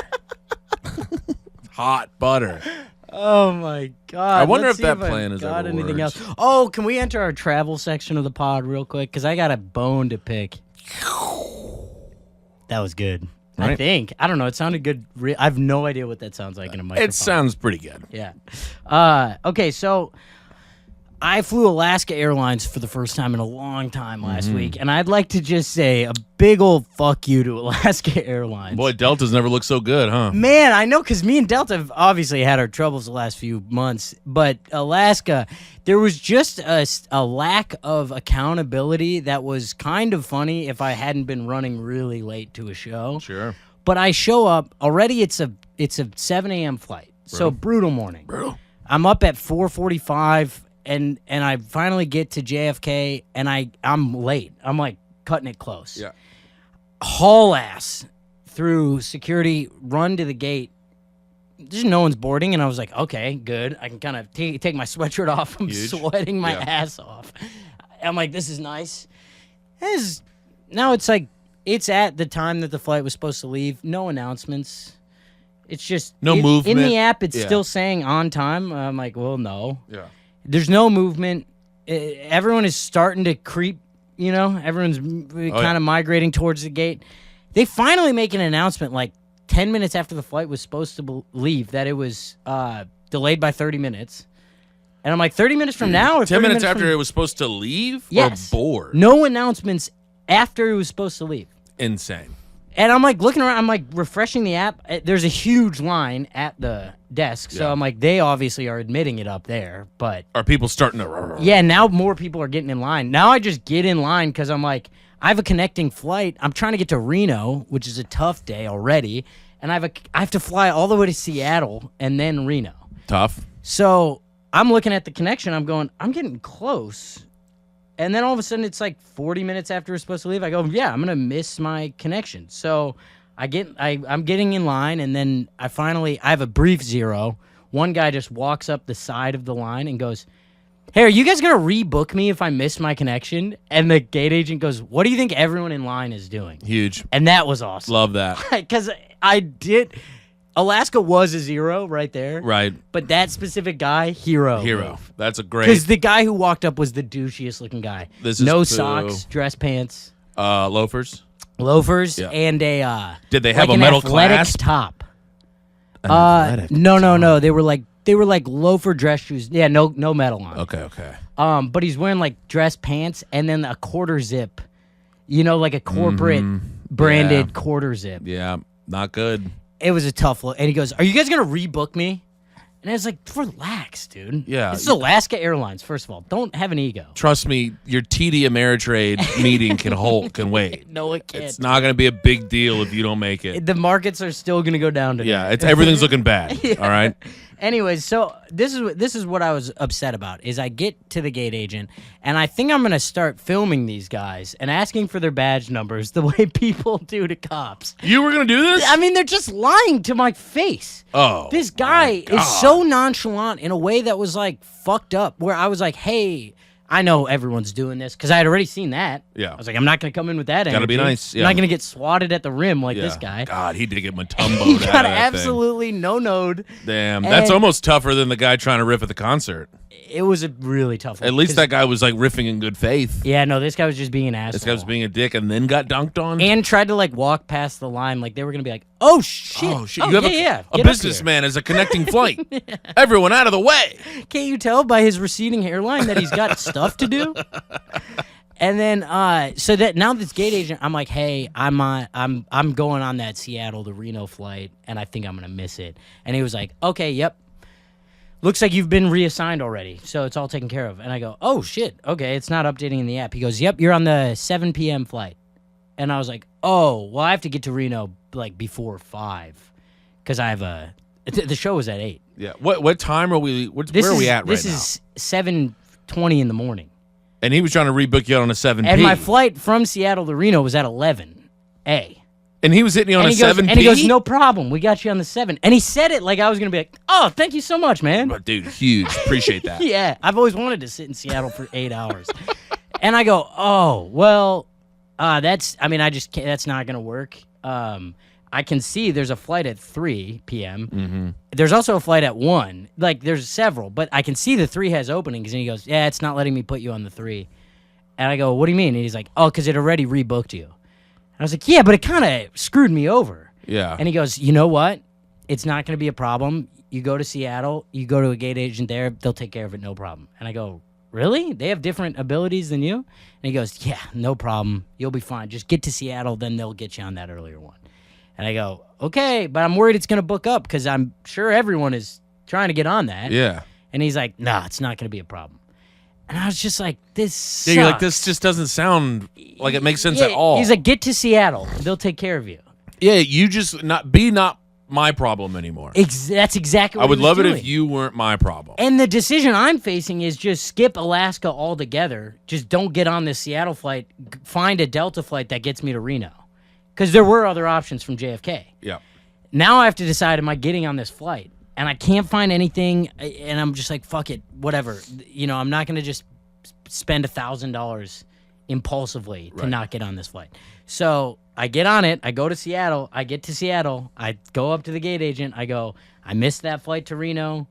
Hot butter. Oh my god! I wonder Let's if that see I've plan has got ever anything worked. else. Oh, can we enter our travel section of the pod real quick? Because I got a bone to pick. That was good. I Right. think. I don't know. It sounded good. I have no idea what that sounds like in a microphone. It sounds pretty good. Yeah. Okay, so I flew Alaska Airlines for the first time in a long time last week, and I'd like to just say a big old fuck you to Alaska Airlines. Boy, Delta's never looked so good, huh? Man, I know, because me and Delta have obviously had our troubles the last few months, but Alaska, there was just a lack of accountability that was kind of funny if I hadn't been running really late to a show. Sure. But I show up, already it's a 7 a.m. flight, so brutal morning. Brutal. I'm up at 4:45, and I finally get to JFK, and I'm late. I'm like cutting it close. Yeah. Haul ass through security, run to the gate. There's no one's boarding, and I was like, okay, good. I can kind of take my sweatshirt off. I'm Huge. sweating my ass off. I'm like, this is nice. Now it's like, it's at the time that the flight was supposed to leave. No announcements. It's just No in movement. the app. It's Yeah. still saying on time. I'm like, well, no. Yeah. There's no movement. Everyone is starting to creep. You know, everyone's kind of migrating towards the gate. They finally make an announcement like 10 minutes after the flight was supposed to leave that it was delayed by 30 minutes. And I'm like, 30 minutes from now? Or 10 minutes after from... it was supposed to leave? Yes. Or board? No announcements after it was supposed to leave. Insane. And I'm like looking around, I'm like refreshing the app. There's a huge line at the desk. So Yeah. I'm like, they obviously are admitting it up there. But Are people starting to... yeah, now more people are getting in line. Now I just get in line because I'm like, I have a connecting flight. I'm trying to get to Reno, which is a tough day already. And I have to fly all the way to Seattle and then Reno. Tough. So I'm looking at the connection. I'm going, I'm getting close. And then all of a sudden, it's like 40 minutes after we're supposed to leave. I go, yeah, I'm gonna miss my connection. So I'm getting in line, and then I have a brief zero. One guy just walks up the side of the line and goes, "Hey, are you guys gonna rebook me if I miss my connection?" And the gate agent goes, "What do you think everyone in line is doing?" Huge. And that was awesome. Love that. Because Alaska was a zero right there. Right. But that specific guy, hero. Hero. That's a great... Because the guy who walked up was the douchiest looking guy. This is no poo. socks, dress pants, loafers. loafers, Yeah. and a Did they have like a an metal athletics clasp? top. athletic No. They were like loafer dress shoes. Yeah, no metal on. Okay. But he's wearing like dress pants and then a quarter zip. You know, like a corporate branded Yeah. quarter zip. Yeah, not good. It was a tough look. And he goes, "Are you guys gonna rebook me?" And I was like, "Relax, dude. Yeah. This is Alaska Airlines. First of all, don't have an ego." Trust me, your TD Ameritrade meeting can wait. No, it can't. It's not going to be a big deal if you don't make it. The markets are still gonna go down today. Yeah, everything's looking bad. All right. Anyways, so this is what I was upset about. Is I get to the gate agent, and I think I'm gonna start filming these guys and asking for their badge numbers the way people do to cops. You were going to do this? I mean, they're just lying to my face. Oh. This guy is so nonchalant in a way that was like fucked up. Where I was like, "Hey, I know everyone's doing this because I had already seen that. Yeah. I was like, I'm not going to come in with that energy. Gotta be nice. I'm not going to get swatted at the rim like this guy. God, he did get Matumbo. He got absolutely no-no'd. Damn, that's almost tougher than the guy trying to riff at the concert. It was a really tough one. At least that guy was like riffing in good faith. Yeah, no, this guy was just being an asshole. This guy was being a dick and then got dunked on. And tried to like walk past the line like they were going to be like, oh, shit. Oh, shit. You have a businessman as a connecting flight. Yeah. Everyone out of the way. Can't you tell by his receding hairline that he's got stuff to do? And then, so that now this gate agent, I'm like, hey, I'm going on that Seattle to Reno flight, and I think I'm gonna miss it. And he was like, okay, yep. Looks like you've been reassigned already, so it's all taken care of. And I go, oh shit, okay, it's not updating in the app. He goes, yep, you're on the 7 p.m. flight. And I was like, oh, well, I have to get to Reno like before 5, because I have the show was at 8. Yeah. What time are we? Where are we at right now? This is 7:20 in the morning. And he was trying to rebook you on a 7P. And my flight from Seattle to Reno was at 11A. And he was hitting you on a 7P? And he goes, no problem. We got you on the 7. And he said it like I was going to be like, oh, thank you so much, man. But dude, huge. Appreciate that. Yeah. I've always wanted to sit in Seattle for 8 hours. And I go, oh, well, that's not going to work. I can see there's a flight at 3 p.m. Mm-hmm. There's also a flight at 1. Like, there's several, but I can see the 3 has openings. And he goes, yeah, it's not letting me put you on the 3. And I go, what do you mean? And he's like, oh, because it already rebooked you. And I was like, yeah, but it kind of screwed me over. Yeah. And he goes, you know what? It's not going to be a problem. You go to Seattle, you go to a gate agent there, they'll take care of it, no problem. And I go, really? They have different abilities than you? And he goes, yeah, no problem. You'll be fine. Just get to Seattle, then they'll get you on that earlier one. And I go, okay, but I'm worried it's going to book up because I'm sure everyone is trying to get on that. Yeah. And he's like, nah, it's not going to be a problem. And I was just like, this sucks. Yeah, you're like, this just doesn't sound like it makes sense at all. He's like, get to Seattle. They'll take care of you. Yeah, you just not my problem anymore. That's exactly what I would he was love doing. it if you weren't my problem. And the decision I'm facing is just skip Alaska altogether. Just don't get on this Seattle flight. Find a Delta flight that gets me to Reno. Because there were other options from JFK. Yeah. Now I have to decide, am I getting on this flight? And I can't find anything, and I'm just like, fuck it, whatever. You know, I'm not going to just spend $1,000 impulsively to not get on this flight. So I get on it. I go to Seattle. I get to Seattle. I go up to the gate agent. I go, I missed that flight to Reno.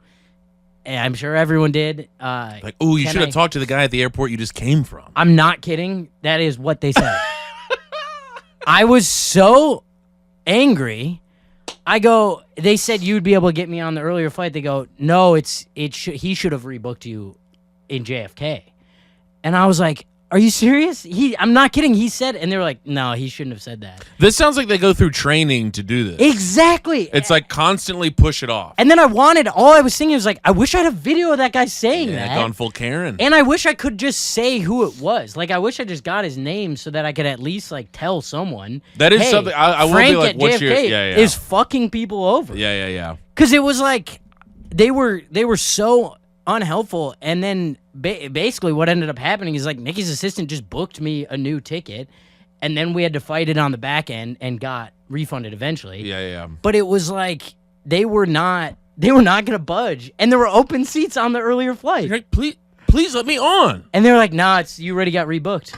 And I'm sure everyone did. Like, oh, you should have talked to the guy at the airport you just came from. I'm not kidding. That is what they said. I was so angry. I go, they said you'd be able to get me on the earlier flight. They go, no, he should have rebooked you in JFK. And I was like, are you serious? I'm not kidding. He said, and they were like, no, he shouldn't have said that. This sounds like they go through training to do this. Exactly. It's like constantly push it off. And then all I was thinking was like, I wish I had a video of that guy saying that. Gone full Karen. And I wish I could just say who it was. Like, I wish I just got his name so that I could at least like tell someone. That is hey, something I will Frank be like, at what's JFK your is fucking people over. Yeah. Because it was like they were so unhelpful, and then basically what ended up happening is like Nikki's assistant just booked me a new ticket, and then we had to fight it on the back end and got refunded eventually. Yeah. But it was like they were not gonna budge, and there were open seats on the earlier flight. You're like, please let me on. And they were like, nah, you already got rebooked.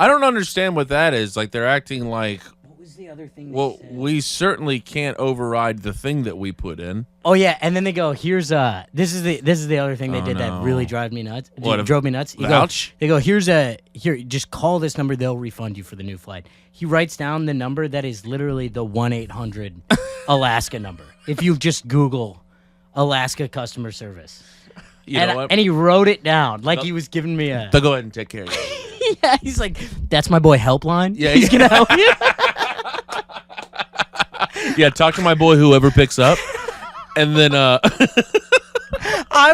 I don't understand what that is. Like, they're acting like, what was the other thing? Well, we certainly can't override the thing that we put in. Oh yeah, and then they go, "Here's this is the other thing they did that really drove me nuts. Drove me nuts. They go, here, just call this number. They'll refund you for the new flight." He writes down the number that is literally the 1-800 Alaska number. If you just Google Alaska customer service, and he wrote it down like he was giving me a. They'll go ahead and take care of you. Yeah, he's like, "That's my boy Helpline. Yeah, he's gonna help you." Yeah, talk to my boy, whoever picks up. And then I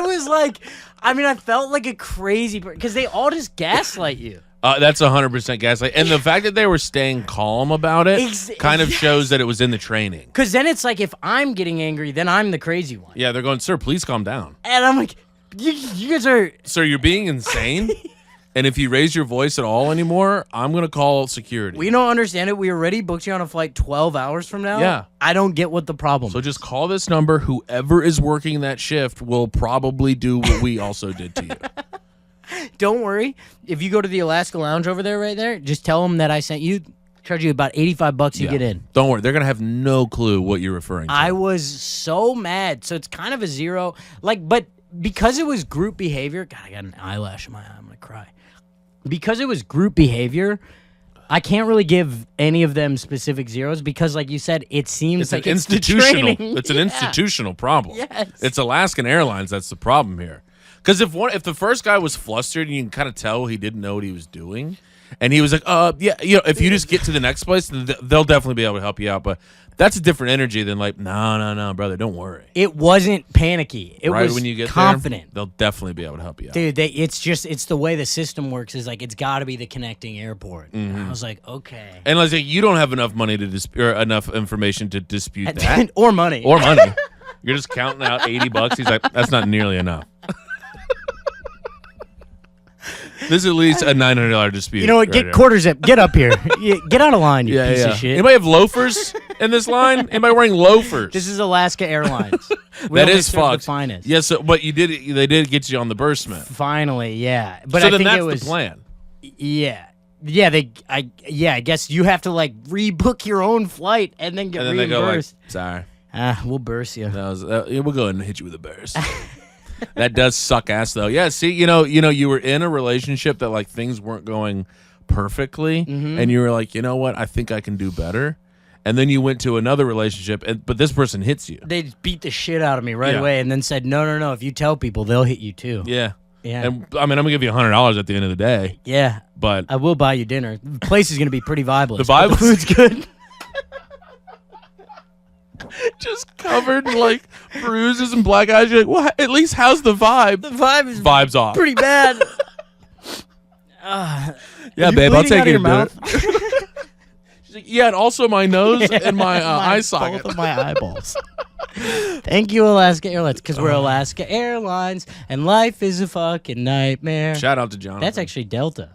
was like, I felt like a crazy person because they all just gaslight you. That's 100% gaslight. And the fact that they were staying calm about it kind of shows that it was in the training. Because then it's like, if I'm getting angry, then I'm the crazy one. Yeah, they're going, sir, please calm down. And I'm like, you guys are... Sir, you're being insane? And if you raise your voice at all anymore, I'm going to call security. We don't understand it. We already booked you on a flight 12 hours from now. Yeah. I don't get what the problem is. So just call this number. Whoever is working that shift will probably do what we also did to you. Don't worry. If you go to the Alaska Lounge over there, right there, just tell them that I sent you. Charge you about $85 to get in. Don't worry. They're going to have no clue what you're referring to. I was so mad. So it's kind of a zero. But because it was group behavior. God, I got an eyelash in my eye. I'm going to cry. Because it was group behavior, I can't really give any of them specific zeros because, like you said, it seems it's like an it's institutional. It's an institutional problem. Yes. It's Alaskan Airlines that's the problem here. Because if the first guy was flustered and you can kind of tell he didn't know what he was doing, and he was like, if you just get to the next place, they'll definitely be able to help you out. But that's a different energy than like, no, brother, don't worry. It wasn't panicky. It was when you get confident. There, they'll definitely be able to help you out. Dude, it's the way the system works is like it's got to be the connecting airport. And I was like, okay. And like you don't have enough money to or enough information to dispute that. Or money. Or money. You're just counting out $80. He's like, that's not nearly enough. This is at least a $900 dispute. You know what? Get quarter zip. Get up here. Get out of line, you piece of shit. Anybody have loafers in this line? Anybody wearing loafers? This is Alaska Airlines. That is fucked. The finest. Yes, but they did get you on the burst, man. Finally, yeah. But so I then think that's it was the plan. Yeah. Yeah, I guess you have to like rebook your own flight and then get reimbursed. They go like, sorry. We'll burst you. We'll go ahead and hit you with a burst. That does suck ass though. Yeah, see, you were in a relationship that like things weren't going perfectly, and you were like, you know what, I think I can do better. And then you went to another relationship, but this person hits you. They just beat the shit out of me right away, and then said, no. If you tell people, they'll hit you too. Yeah. Yeah. And I mean, I'm gonna give you $100 at the end of the day. Yeah. But I will buy you dinner. The place is gonna be pretty vibeless. The food's good. Just covered in like bruises and black eyes. You're like, well, at least how's the vibe? The Vibe's off. Pretty bad. Yeah, babe, I'll take your it. Mouth? She's like, yeah, and also my nose and my eye socket. Both of my eyeballs. Thank you, Alaska Airlines, because we're Alaska Airlines, and life is a fucking nightmare. Shout out to Jonathan. That's actually Delta.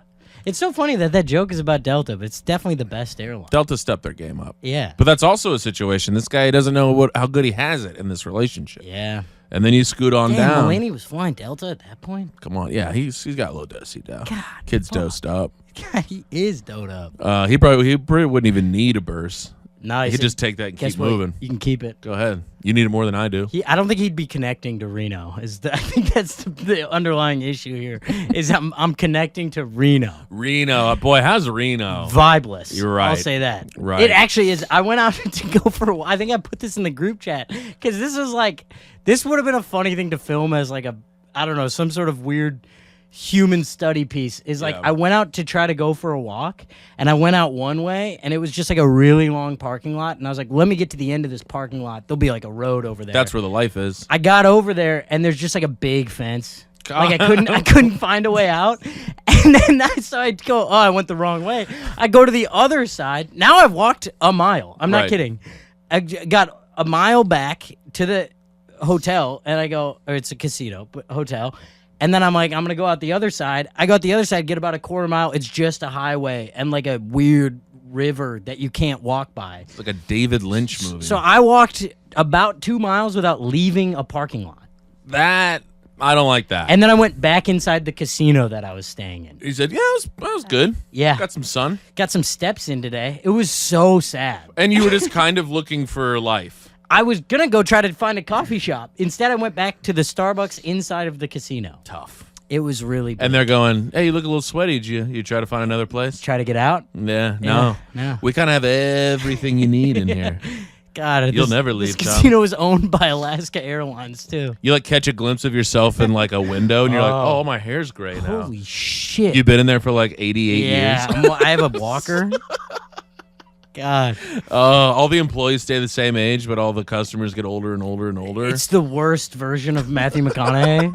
It's so funny that joke is about Delta, but it's definitely the best airline. Delta stepped their game up. Yeah. But that's also a situation. This guy doesn't know how good he has it in this relationship. Yeah. And then you scoot on down. Mulaney was flying Delta at that point? Come on. Yeah, he's got a little dosey down. God. Kid's dosed up. God, he is doed up. He probably wouldn't even need a burst. No, he could just take that and keep moving. You can keep it. Go ahead. You need it more than I do. I don't think he'd be connecting to Reno. I think that's the underlying issue here. Is I'm connecting to Reno. Reno, boy, how's Reno? Vibeless. You're right. I'll say that. Right. It actually is. I went out to go for a while. I think I put this in the group chat because this would have been a funny thing to film as like some sort of weird human study piece. Is like I went out to try to go for a walk, and I went out one way, and it was just like a really long parking lot, and I was like, let me get to the end of this parking lot. There'll be like a road over there. That's where the life is. I got over there, and there's just like a big fence. Like I couldn't find a way out, and then I go. Oh, I went the wrong way. I go to the other side. Now I've walked a mile. I'm not kidding. I got a mile back to the hotel, and I go, or it's a casino, but hotel. And then I'm like, I'm going to go out the other side. I go out the other side, get about a quarter mile. It's just a highway and like a weird river that you can't walk by. It's like a David Lynch movie. So I walked about 2 miles without leaving a parking lot. That, I don't like that. And then I went back inside the casino that I was staying in. He said, yeah, that was good. Yeah. Got some sun. Got some steps in today. It was so sad. And you were just kind of looking for life. I was going to go try to find a coffee shop. Instead, I went back to the Starbucks inside of the casino. Tough. It was really bad. And they're going, hey, you look a little sweaty. Did you try to find another place? Try to get out? Yeah, no. We kind of have everything you need in here. God, you'll never leave. This casino is owned by Alaska Airlines too. You like catch a glimpse of yourself in like a window, and you're like, "Oh, my hair's gray now." Holy shit! You've been in there for like 88 years. Yeah, I have a walker. God. All the employees stay the same age, but all the customers get older and older and older. It's the worst version of Matthew McConaughey.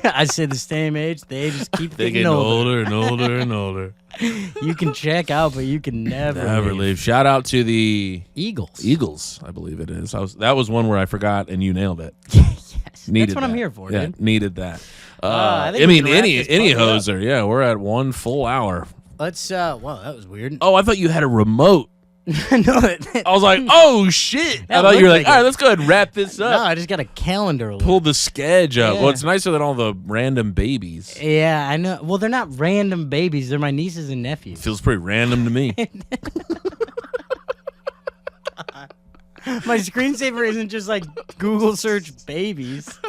I say the same age, they just keep getting older and older and older. You can check out, but you can never leave. Shout out to the Eagles, I believe it is. That was one where I forgot, and you nailed it. Yes, needed that's what I'm here for, dude. Needed that. I mean, any hoser. Yeah, we're at 1 full hour. Let's. Wow, that was weird. Oh, I thought you had a remote. No, I was like, oh shit! I thought you were like, all right, let's go ahead and wrap this no, up. I just got a calendar. alert. Pull the sketch up. Yeah. Well, it's nicer than all the random babies. Yeah, I know. Well, they're not random babies. They're my nieces and nephews. Feels pretty random to me. My screensaver isn't just like Google search babies.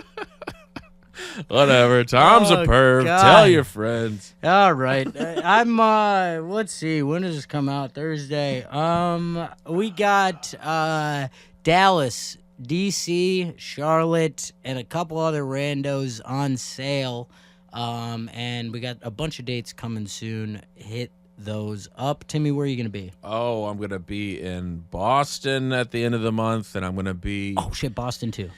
Whatever. Tom's a Oh, perv. God. Tell your friends. All right. I'm let's see. When does this come out? Thursday. We got Dallas, DC, Charlotte, and a couple other randos on sale. And we got a bunch of dates coming soon. Hit those up. Timmy, where are you going to be? Oh, I'm going to be in Boston at the end of the month, and I'm going to be... Oh, shit, Boston, too.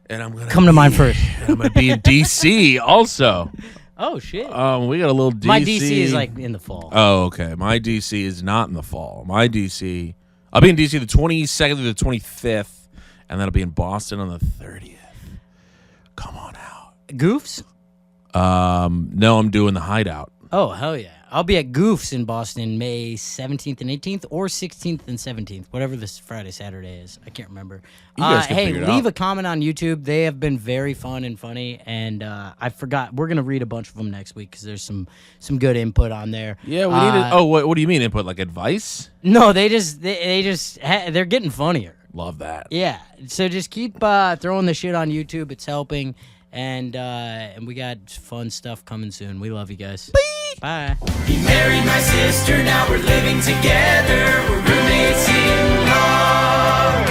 And I'm going to Come to mine first. I'm going to be in D.C. also. Oh, shit. We got a little D.C. My DC is like in the fall. Oh, okay. My D.C. is not in the fall. My D.C. I'll be in D.C. the 22nd to the 25th, and then I'll be in Boston on the 30th. Come on out. Goofs? No, I'm doing the Hideout. Oh, hell yeah. I'll be at Goofs in Boston May 17th and 18th or 16th and 17th, whatever this Friday, Saturday is. I can't remember. You guys can hey, figure it leave out. a comment on YouTube. They have been very fun and funny, and I forgot. We're going to read a bunch of them next week because there's some good input on there. Yeah, we need it. Oh, what do you mean input? Like advice? No, they're getting funnier. Love that. Yeah, so just keep throwing the shit on YouTube. It's helping, and we got fun stuff coming soon. We love you guys. Bye. He married my sister, now we're living together. We're roommates in love.